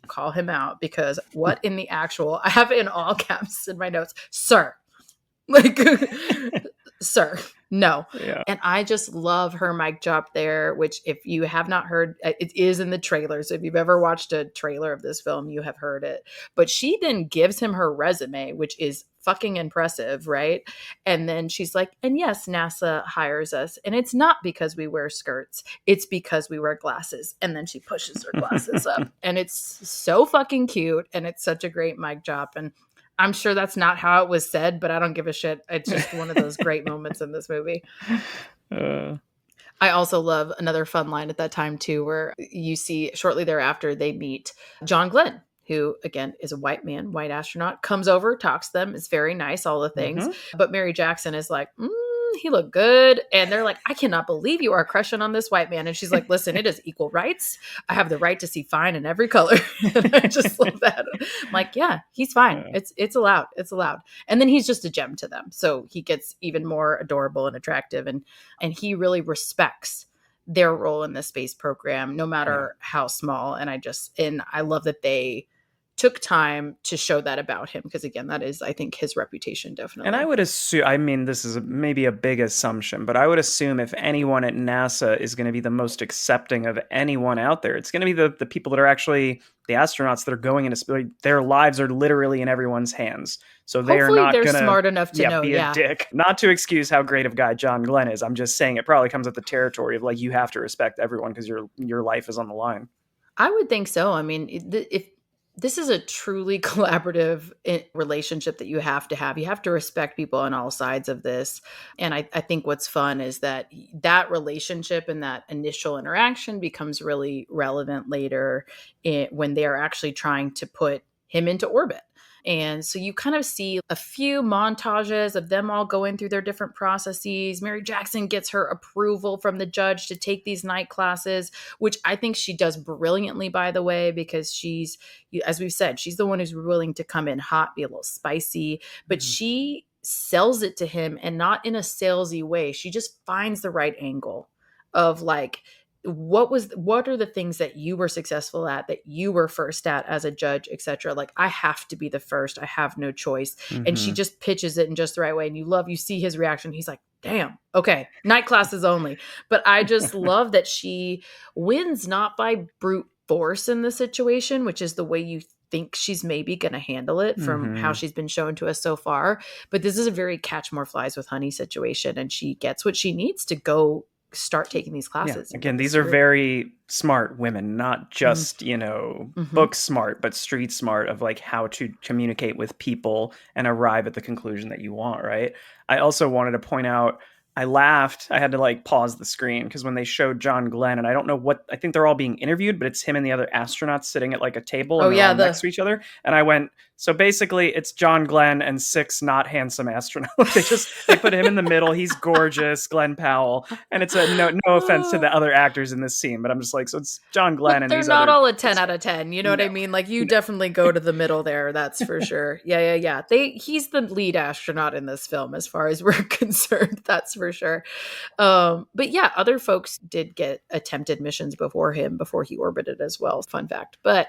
call him out, because what in the actual, I have it in all caps in my notes, sir. Like, sir, no. Yeah. And I just love her mic drop there, which if you have not heard, it is in the trailer. So if you've ever watched a trailer of this film, you have heard it. But she then gives him her resume, which is fucking impressive, right? And then she's like, and yes, NASA hires us. And it's not because we wear skirts. It's because we wear glasses. And then she pushes her glasses up. And it's so fucking cute. And it's such a great mic drop. And I'm sure that's not how it was said, but I don't give a shit. It's just one of those great moments in this movie. I also love another fun line at that time too, where you see shortly thereafter they meet John Glenn, who again is a white man, white astronaut, comes over, talks to them. It's very nice, all the things. But Mary Jackson is like, he looked good. And they're like, I cannot believe you are crushing on this white man. And she's like, listen, it is equal rights. I have the right to see fine in every color. And I just love that. I'm like, yeah, he's fine. Yeah. It's allowed. It's allowed. And then he's just a gem to them. So he gets even more adorable and attractive. And he really respects their role in the space program, no matter how small. And I love that they took time to show that about him, because again, that is, I think, his reputation, definitely. And I would assume, I mean, this is maybe a big assumption, but I would assume if anyone at NASA is going to be the most accepting of anyone out there, it's going to be the people that are actually the astronauts that are going into space. Their lives are literally in everyone's hands. So they're smart enough to know, be a dick. Not to excuse how great of a guy John Glenn is. I'm just saying it probably comes with the territory of like, you have to respect everyone because your life is on the line. I would think so. I mean, if this is a truly collaborative relationship that you have to respect people on all sides of this. And I think what's fun is that relationship and that initial interaction becomes really relevant later when they are actually trying to put him into orbit. And so you kind of see a few montages of them all going through their different processes. Mary Jackson gets her approval from the judge to take these night classes, which I think she does brilliantly, by the way, because she's, as we've said, she's the one who's willing to come in hot, be a little spicy, but she sells it to him, and not in a salesy way. She just finds the right angle of like, what are the things that you were successful at, that you were first at as a judge, etc. Like, I have to be the first. I have no choice. And she just pitches it in just the right way. And you see his reaction. He's like, damn, okay, night classes only. But I just love that she wins not by brute force in the situation, which is the way you think she's maybe going to handle it from how she's been shown to us so far. But this is a very catch more flies with honey situation. And she gets what she needs to go start taking these classes. Again, these are very smart women, not just, book smart, but street smart of like how to communicate with people and arrive at the conclusion that you want, right? I also wanted to point out, I laughed. I had to like pause the screen because when they showed John Glenn, and I don't know I think they're all being interviewed, but it's him and the other astronauts sitting at like a table and they're all next to each other. And I went, so basically it's John Glenn and 6 not handsome astronauts. they put him in the middle. He's gorgeous, Glenn Powell. And it's no offense to the other actors in this scene, but I'm just like, so it's John Glenn. And they're not all a 10 out of 10. You know what I mean? Like, you definitely go to the middle there. That's for sure. Yeah. He's the lead astronaut in this film as far as we're concerned. That's for sure. But yeah, other folks did get attempted missions before him, before he orbited as well. Fun fact. But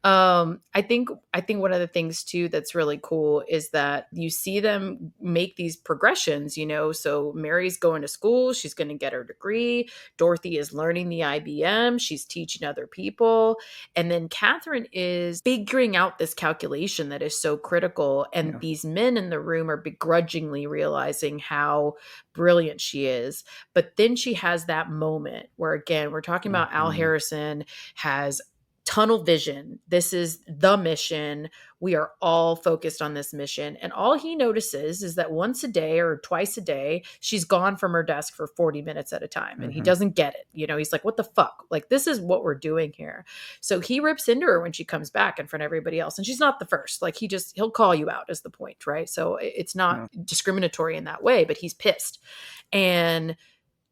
I think one of the things too that's really cool is that you see them make these progressions, so Mary's going to school, she's going to get her degree. Dorothy is learning the IBM, she's teaching other people. And then Catherine is figuring out this calculation that is so critical. And Yeah. these men in the room are begrudgingly realizing how brilliant she is. But then she has that moment where, again, we're talking about Al Harrison has tunnel vision. This is the mission. We are all focused on this mission. And all he notices is that once a day or twice a day, she's gone from her desk for 40 minutes at a time. And he doesn't get it. He's like, what the fuck? Like, this is what we're doing here. So he rips into her when she comes back in front of everybody else. And she's not the first. Like, he'll call you out is the point, right? So it's not discriminatory in that way, but he's pissed. And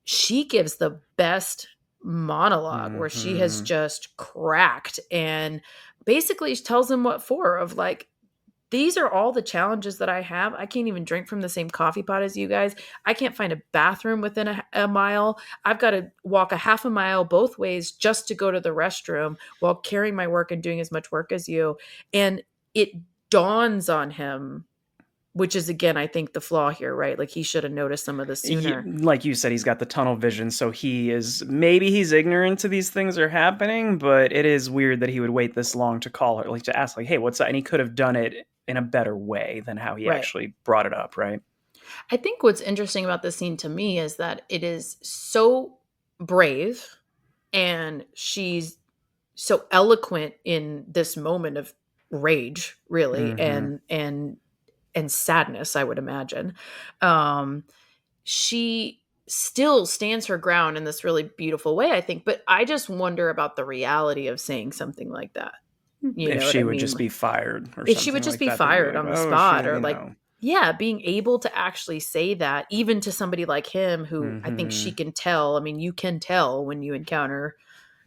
she gives the best monologue where she has just cracked and basically tells him what for, of like, these are all the challenges that I have. I can't even drink from the same coffee pot as you guys. I can't find a bathroom within a mile. I've got to walk a half a mile both ways just to go to the restroom while carrying my work and doing as much work as you. And it dawns on him, which is, again, I think the flaw here, right? Like, he should have noticed some of this sooner. Like you said, he's got the tunnel vision, so maybe he's ignorant to these things are happening, but it is weird that he would wait this long to call her, like to ask, like, hey, what's that? And he could have done it in a better way than how he actually brought it up, right? I think what's interesting about this scene to me is that it is so brave, and she's so eloquent in this moment of rage, really, and sadness, I would imagine. She still stands her ground in this really beautiful way, I think. But I just wonder about the reality of saying something like that. If she would just be fired, or if she would just be fired on the spot, or like, being able to actually say that, even to somebody like him, who I think she can tell. I mean, you can tell when you encounter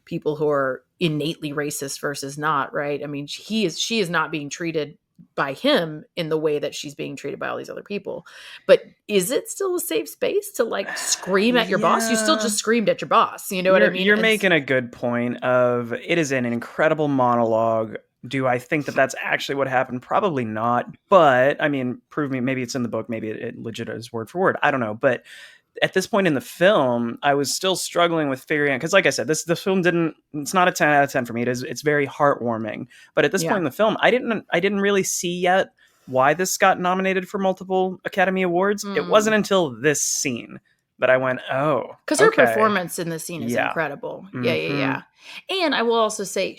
people who are innately racist versus not, right? I mean, she is not being treated by him in the way that she's being treated by all these other people. But is it still a safe space to like scream at your boss? You still just screamed at your boss. You know what I mean? You're making a good point of, it is an incredible monologue. Do I think that that's actually what happened? Probably not. But I mean, prove me, maybe it's in the book, maybe it legit is word for word. I don't know. But at this point in the film, I was still struggling with figuring out, because like I said, this film it's not a 10 out of 10 for me. It's very heartwarming. But at this point in the film, I didn't really see yet why this got nominated for multiple Academy Awards. It wasn't until this scene that I went, oh. Because her performance in this scene is incredible. Yeah. And I will also say,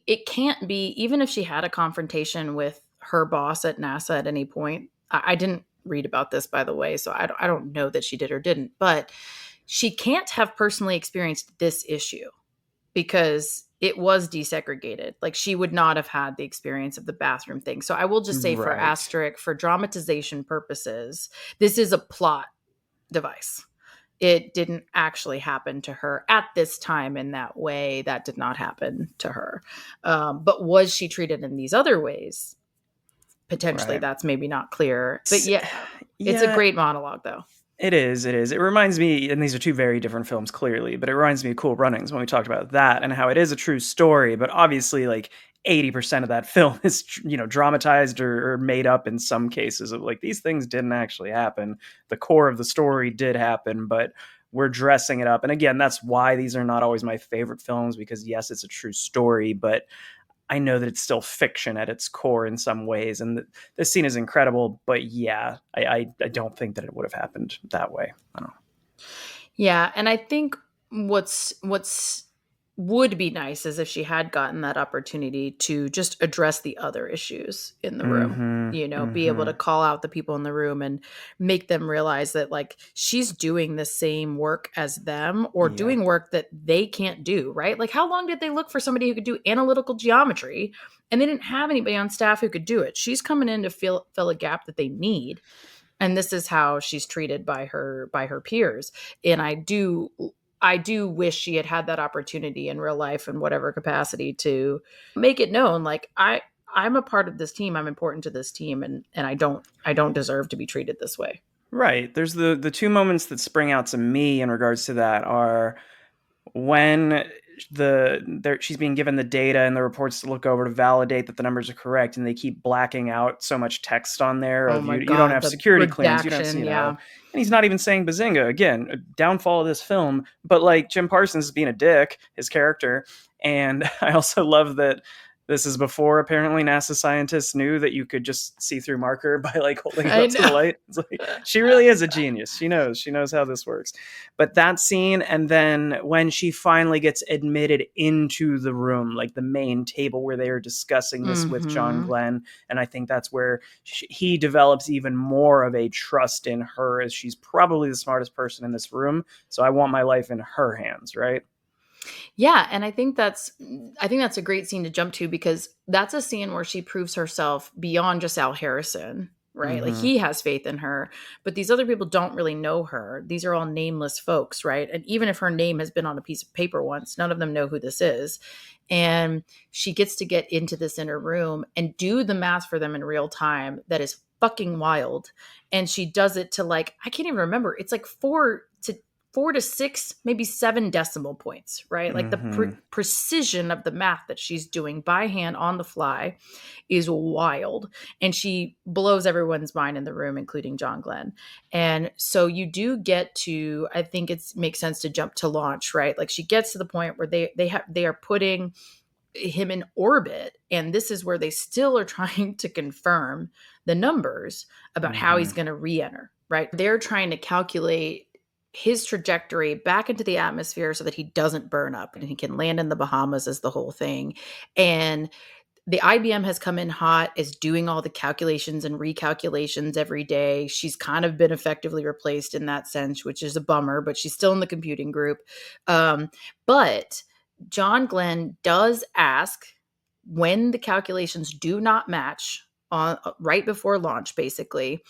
it can't be, even if she had a confrontation with her boss at NASA at any point, I didn't read about this, by the way, so I don't know that she did or didn't, but she can't have personally experienced this issue because it was desegregated. Like, she would not have had the experience of the bathroom thing. So I will just say, for asterisk, for dramatization purposes, this is a plot device. It didn't actually happen to her at this time in that way. That did not happen to her. But was she treated in these other ways? Potentially, that's maybe not clear. But it's a great monologue, though. It is. It reminds me, and these are two very different films, clearly, but it reminds me of Cool Runnings when we talked about that and how it is a true story, but obviously, like, 80% of that film is, dramatized or made up in some cases, of like, these things didn't actually happen. The core of the story did happen, but we're dressing it up. And again, that's why these are not always my favorite films, because yes, it's a true story, but I know that it's still fiction at its core in some ways. And this scene is incredible, but I don't think that it would have happened that way. I don't know. Yeah. And I think what's would be nice is if she had gotten that opportunity to just address the other issues in the room, be able to call out the people in the room and make them realize that, like, she's doing the same work as them, or doing work that they can't do, right? Like, how long did they look for somebody who could do analytical geometry, and they didn't have anybody on staff who could do it? She's coming in to fill a gap that they need. And this is how she's treated by her peers. And I do wish she had had that opportunity in real life, in whatever capacity, to make it known, like, I'm a part of this team. I'm important to this team, and I don't deserve to be treated this way. Right. There's the two moments that spring out to me in regards to that are when she's being given the data and the reports to look over to validate that the numbers are correct, and they keep blacking out so much text on there Oh of my you don't God, have the security clearance, you don't redaction, see, yeah. and he's not even saying Bazinga. Again, a downfall of this film, but like Jim Parsons is being a dick, his character. And I also love that this is before apparently NASA scientists knew that you could just see through marker by like holding it I up to the know. light. It's like, she really is a genius. She knows how this works. But that scene, and then when she finally gets admitted into the room, like the main table where they are discussing this with John Glenn, and I think that's where he develops even more of a trust in her, as she's probably the smartest person in this room. So I want my life in her hands, right? Yeah, and I think that's a great scene to jump to, because that's a scene where she proves herself beyond just Al Harrison, right? Like, Mm-hmm. he has faith in her, but these other people don't really know her. These are all nameless folks, right? And even if her name has been on a piece of paper once, none of them know who this is. And she gets to get into this inner room and do the math for them in real time. That is fucking wild. And she does it to, like, I can't even remember. It's like 4 to 6, maybe 7 decimal points, right? Like, the precision of the math that she's doing by hand on the fly is wild. And she blows everyone's mind in the room, including John Glenn. And so you do get to, I think it makes sense to jump to launch, right? Like, she gets to the point where they are putting him in orbit, and this is where they still are trying to confirm the numbers about how he's going to re-enter, right? They're trying to calculate his trajectory back into the atmosphere so that he doesn't burn up and he can land in the Bahamas, as the whole thing. And the IBM has come in hot, is doing all the calculations and recalculations every day. She's kind of been effectively replaced in that sense, which is a bummer, but she's still in the computing group. But John Glenn does ask, when the calculations do not match on right before launch, basically,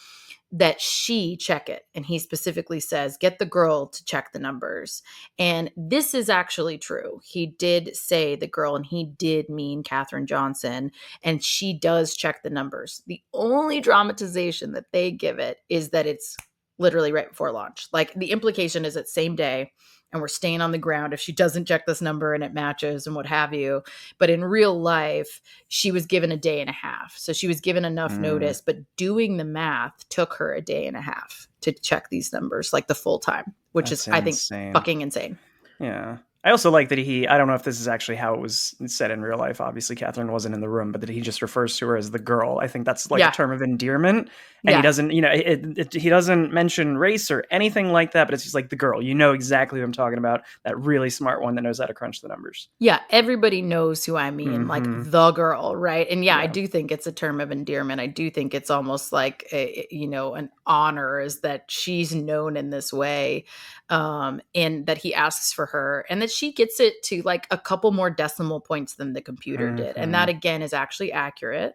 that she check it. And he specifically says, get the girl to check the numbers. And this is actually true. He did say the girl, and he did mean Katherine Johnson, and she does check the numbers. The only dramatization that they give it is that it's literally right before launch. Like, the implication is it's same day, and we're staying on the ground if she doesn't check this number and it matches and what have you. But in real life, she was given a day and a half. So she was given enough notice, but doing the math took her a day and a half to check these numbers, like the full time, which That's is, I think, insane. fucking insane. Yeah. I also like that I don't know if this is actually how it was said in real life. Obviously, Catherine wasn't in the room, but that he just refers to her as the girl. I think that's like a term of endearment. And he doesn't, he doesn't mention race or anything like that, but it's just like the girl. You know exactly who I'm talking about. That really smart one that knows how to crunch the numbers. Yeah, everybody knows who I mean, like the girl, right? And yeah, I do think it's a term of endearment. I do think it's almost like an honor, is that she's known in this way, and that he asks for her, and that she gets it to like a couple more decimal points than the computer did. And that, again, is actually accurate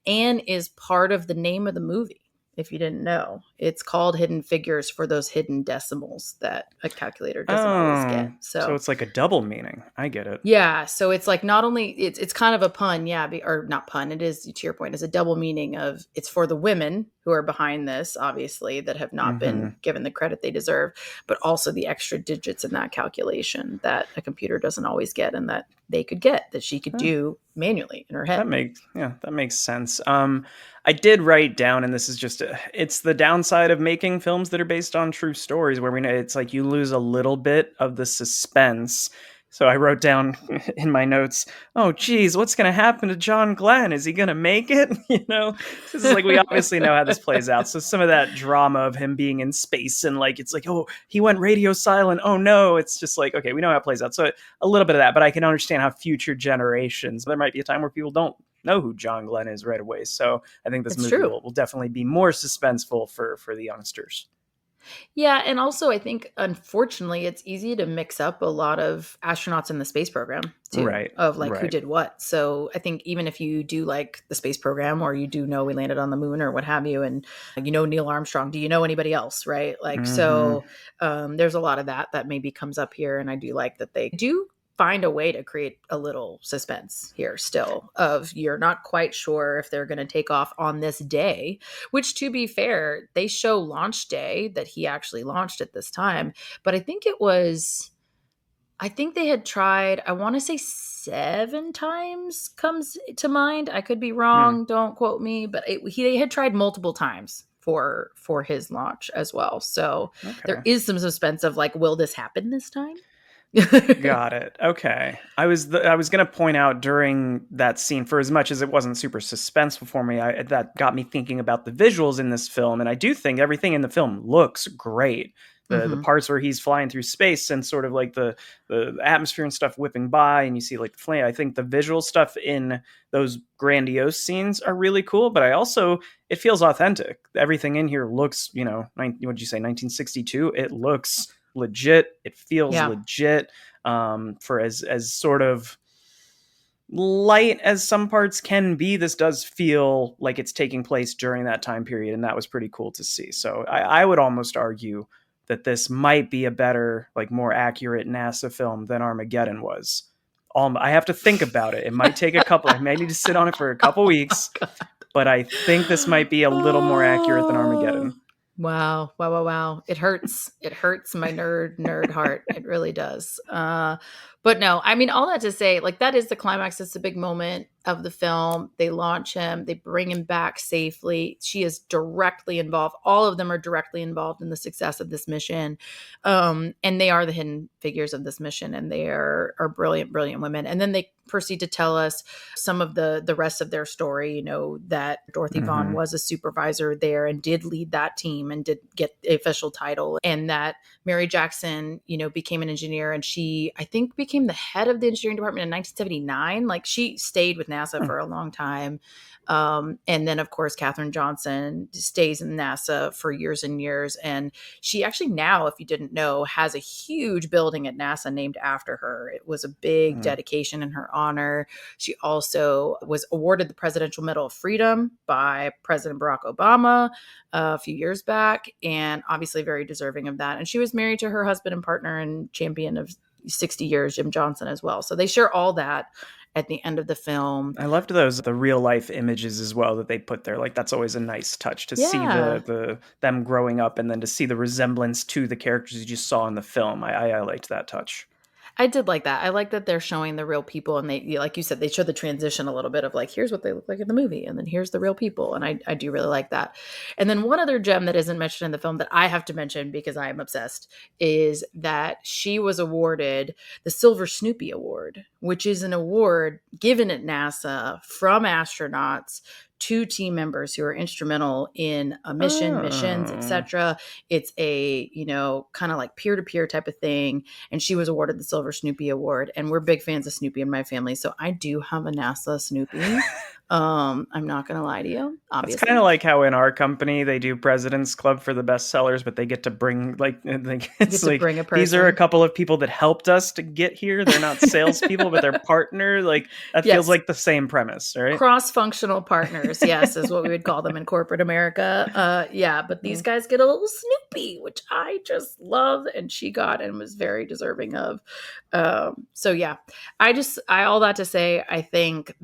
and is part of the name of the movie. If you didn't know, it's called Hidden Figures for those hidden decimals that a calculator doesn't always get. So it's like a double meaning. I get it. Yeah. So it's like, not only it's kind of a pun. Yeah. Or not pun. It is, to your point, is a double meaning of, it's for the women who are behind this, obviously, that have not been given the credit they deserve, but also the extra digits in that calculation that a computer doesn't always get, and that they could get, that she could do manually in her head. That makes sense. I did write down, and this is just it's the downside of making films that are based on true stories, where we know it's like you lose a little bit of the suspense. So I wrote down in my notes, oh, geez, what's going to happen to John Glenn? Is he going to make it? This is like, we obviously know how this plays out. So some of that drama of him being in space, and like, it's like, oh, he went radio silent. Oh, no. It's just like, okay, we know how it plays out. So a little bit of that, but I can understand how future generations, there might be a time where people don't know who John Glenn is right away. So I think this movie will definitely be more suspenseful for the youngsters. Yeah, and also I think, unfortunately, it's easy to mix up a lot of astronauts in the space program too, right? Of like who did what. So I think even if you do like the space program, or you do know we landed on the moon or what have you, and Neil Armstrong, do you know anybody else, right? Like, so there's a lot of that maybe comes up here, and I do like that they do find a way to create a little suspense here still, of you're not quite sure if they're going to take off on this day, which, to be fair, they show launch day, that he actually launched at this time. But I think it was I think they had tried, I want to say 7 times comes to mind. I could be wrong. Don't quote me, but they had tried multiple times for his launch as well. So there is some suspense of like, will this happen this time? Got it. Okay. I was going to point out during that scene, for as much as it wasn't super suspenseful for me, that got me thinking about the visuals in this film, and I do think everything in the film looks great. The parts where he's flying through space and sort of like the atmosphere and stuff whipping by, and you see like the flame. I think the visual stuff in those grandiose scenes are really cool, but it feels authentic. Everything in here looks, what'd you say, 1962? It looks legit. It feels legit. For as sort of light as some parts can be, this does feel like it's taking place during that time period, and that was pretty cool to see. So I would almost argue that this might be a better, like more accurate NASA film than Armageddon was. I have to think about it. It might take I may need to sit on it for a couple weeks, but I think this might be a little more accurate than Armageddon. Wow. It hurts. It hurts my nerd heart. It really does. But no, I mean, all that to say, like, that is the climax. It's a big moment of the film. They launch him. They bring him back safely. She is directly involved. All of them are directly involved in the success of this mission. And they are the hidden figures of this mission. And they are brilliant, brilliant women. And then they proceed to tell us some of the rest of their story, that Dorothy Vaughan was a supervisor there and did lead that team and did get the official title, and that Mary Jackson, became an engineer, and she, I think, became the head of the engineering department in 1979. Like, she stayed with NASA for a long time. And then, of course, Katherine Johnson stays in NASA for years and years. And she actually now, if you didn't know, has a huge building at NASA named after her. It was a big dedication in her honor. She also was awarded the Presidential Medal of Freedom by President Barack Obama a few years back, and obviously very deserving of that. And she was married to her husband and partner and champion of 60 years, Jim Johnson, as well. So they share all that at the end of the film. I loved the real life images as well that they put there. Like, that's always a nice touch to see them growing up, and then to see the resemblance to the characters you just saw in the film. I liked that touch. I did like that. I like that they're showing the real people, and they, like you said, they show the transition a little bit of like, here's what they look like in the movie, and then here's the real people. And I do really like that. And then one other gem that isn't mentioned in the film that I have to mention because I am obsessed is that she was awarded the Silver Snoopy Award, which is an award given at NASA from astronauts to team members who are instrumental in a missions, etc. It's a, kind of like peer-to-peer type of thing. And she was awarded the Silver Snoopy Award. And we're big fans of Snoopy in my family. So I do have a NASA Snoopy. I'm not going to lie to you, obviously. It's kind of like how in our company they do President's Club for the best sellers, but they get to bring bring a person. These are a couple of people that helped us to get here. They're not salespeople, but they're partner. Like, that feels like the same premise, right? Cross-functional partners, yes, is what we would call them in corporate America. But these guys get a little Snoopy, which I just love, and she got and was very deserving of. All that to say, I think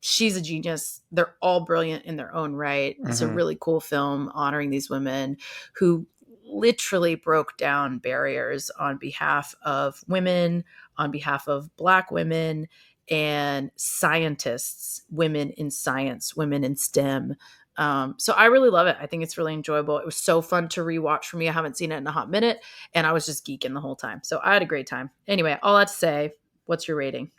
she's a genius. They're all brilliant in their own right. It's a really cool film honoring these women who literally broke down barriers on behalf of women, on behalf of Black women and scientists, women in science, women in STEM. So I really love it. I think it's really enjoyable. It was so fun to rewatch for me. I haven't seen it in a hot minute, and I was just geeking the whole time. So I had a great time. Anyway, all that to say, what's your rating?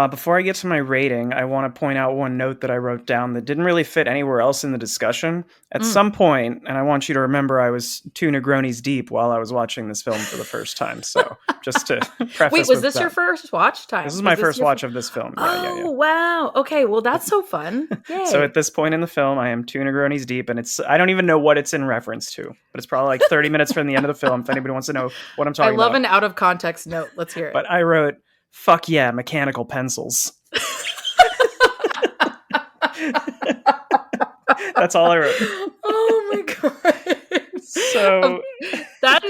Before I get to my rating, I want to point out one note that I wrote down that didn't really fit anywhere else in the discussion. At some point, and I want you to remember, I was 2 Negronis deep while I was watching this film for the first time. So just to preface. Wait, was this your first watch time? This is my first watch of this film. Yeah. Wow. Okay. Well, that's so fun. Yay. So at this point in the film, I am 2 Negronis deep, and I don't even know what it's in reference to, but it's probably like 30 minutes from the end of the film. If anybody wants to know what I'm talking about. I love an out of context note. Let's hear it. But I wrote, "Fuck yeah, mechanical pencils." That's all I wrote. Oh my god.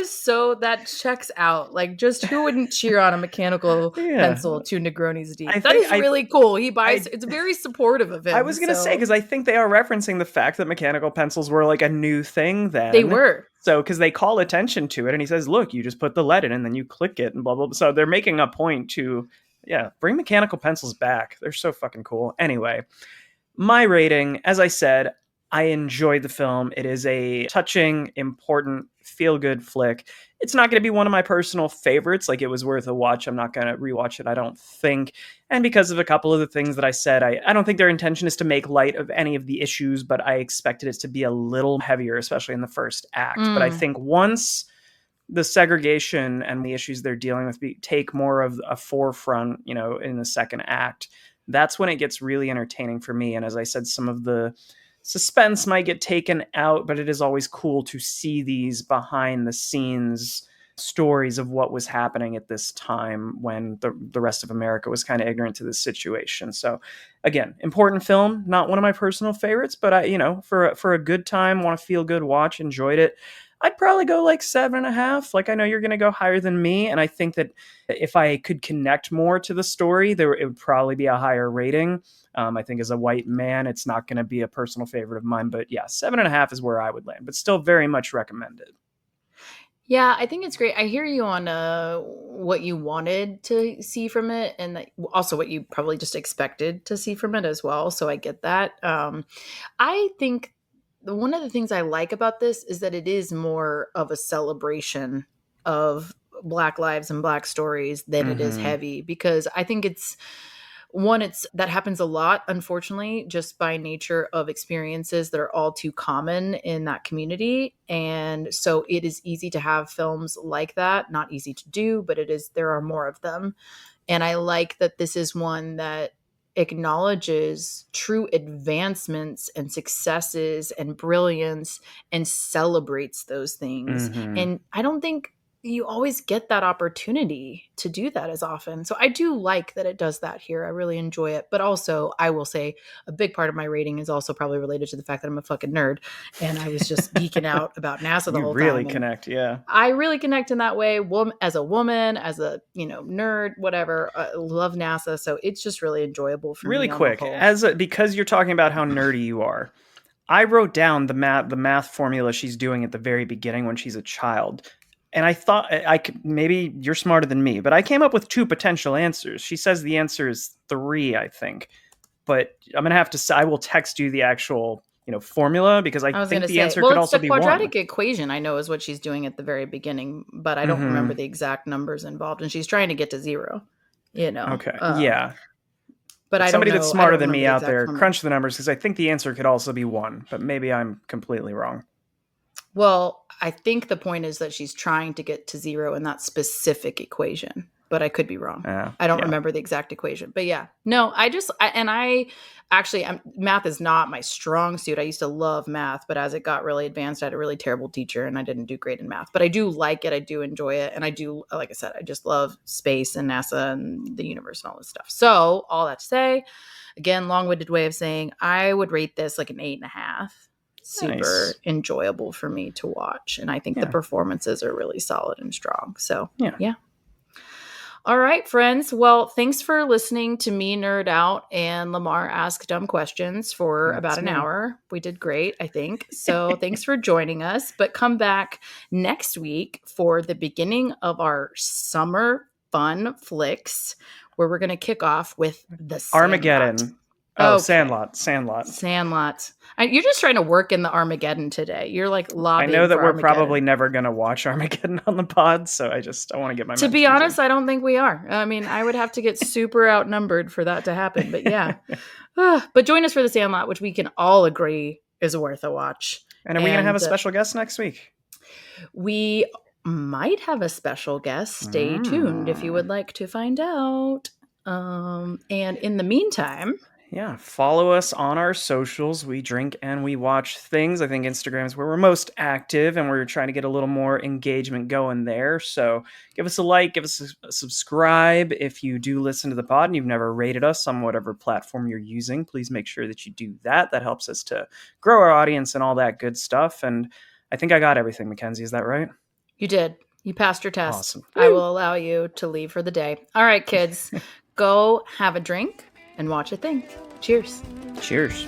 So that checks out. Like, just who wouldn't cheer on a mechanical pencil 2 Negronis deep? That is really cool. He buys it's very supportive of him. I was gonna say, because I think they are referencing the fact that mechanical pencils were like a new thing then. They were. So, because they call attention to it, and he says, look, you just put the lead in and then you click it and blah, blah, blah. So they're making a point to, bring mechanical pencils back. They're so fucking cool. Anyway, my rating, as I said, I enjoyed the film. It is a touching, important, feel-good flick. It's not going to be one of my personal favorites. Like, it was worth a watch. I'm not going to rewatch it, I don't think. And because of a couple of the things that I said, I don't think their intention is to make light of any of the issues, but I expected it to be a little heavier, especially in the first act. But I think once the segregation and the issues they're dealing with take more of a forefront, in the second act, that's when it gets really entertaining for me. And as I said, some of the suspense might get taken out, but it is always cool to see these behind the scenes stories of what was happening at this time when the rest of America was kind of ignorant to this situation. So again, important film, not one of my personal favorites, but for a good time, want to feel good watch, enjoyed it. I'd probably go like 7.5. Like, I know you're going to go higher than me. And I think that if I could connect more to the story, it would probably be a higher rating. I think as a white man, it's not going to be a personal favorite of mine. But yeah, 7.5 is where I would land, but still very much recommended. Yeah, I think it's great. I hear you on what you wanted to see from it, and also what you probably just expected to see from it as well. So I get that. I think one of the things I like about this is that it is more of a celebration of Black lives and Black stories than it is heavy, because I think that happens a lot, unfortunately, just by nature of experiences that are all too common in that community. And so it is easy to have films like that. Not easy to do, but there are more of them. And I like that this is one that acknowledges true advancements and successes and brilliance and celebrates those things. And I don't think you always get that opportunity to do that as often. So I do like that it does that here. I really enjoy it. But also, I will say a big part of my rating is also probably related to the fact that I'm a fucking nerd and I was just geeking out about NASA the whole time. You really connect, yeah. I really connect in that way. As a woman, as a nerd, whatever. I love NASA, so it's just really enjoyable for me. Really quick, because you're talking about how nerdy you are, I wrote down the math formula she's doing at the very beginning when she's a child. And I thought maybe you're smarter than me, but I came up with 2 potential answers. She says the answer is 3, I think. But I'm going to I will text you the actual, formula, because I think the answer could also be 1. Well, it's the quadratic equation, I know, is what she's doing at the very beginning, but I don't remember the exact numbers involved. And she's trying to get to 0, Okay. Yeah. But I don't know. Somebody that's smarter than me out there, crunch the numbers, because I think the answer could also be 1, but maybe I'm completely wrong. Well, I think the point is that she's trying to get to 0 in that specific equation, but I could be wrong. I don't remember the exact equation, but yeah, no, math is not my strong suit. I used to love math, but as it got really advanced, I had a really terrible teacher and I didn't do great in math, but I do like it. I do enjoy it. And I do, like I said, I just love space and NASA and the universe and all this stuff. So all that to say, again, long-winded way of saying, I would rate this like an 8.5. Super enjoyable for me to watch. And I think the performances are really solid and strong. So yeah. All right, friends. Well, thanks for listening to me nerd out and Lemar ask dumb questions for about an hour. We did great, I think. So thanks for joining us. But come back next week for the beginning of our summer fun flicks, where we're going to kick off with the Sandlot. Armageddon. Oh, okay. Sandlot. You're just trying to work in the Armageddon today. You're like lobbying. I know that we're probably never going to watch Armageddon on the pod, so I want to get my. To be honest, I don't think we are. I mean, I would have to get super outnumbered for that to happen. But yeah, but join us for the Sandlot, which we can all agree is worth a watch. And are we going to have a special guest next week? We might have a special guest. Stay tuned if you would like to find out. And in the meantime. Yeah, follow us on our socials. We drink and we watch things. I think Instagram is where we're most active, and we're trying to get a little more engagement going there. So give us a like, give us a subscribe. If you do listen to the pod and you've never rated us on whatever platform you're using, please make sure that you do that. That helps us to grow our audience and all that good stuff. And I think I got everything, Mackenzie. Is that right? You did. You passed your test. Awesome. I will allow you to leave for the day. All right, kids, go have a drink and watch a thing. Cheers. Cheers.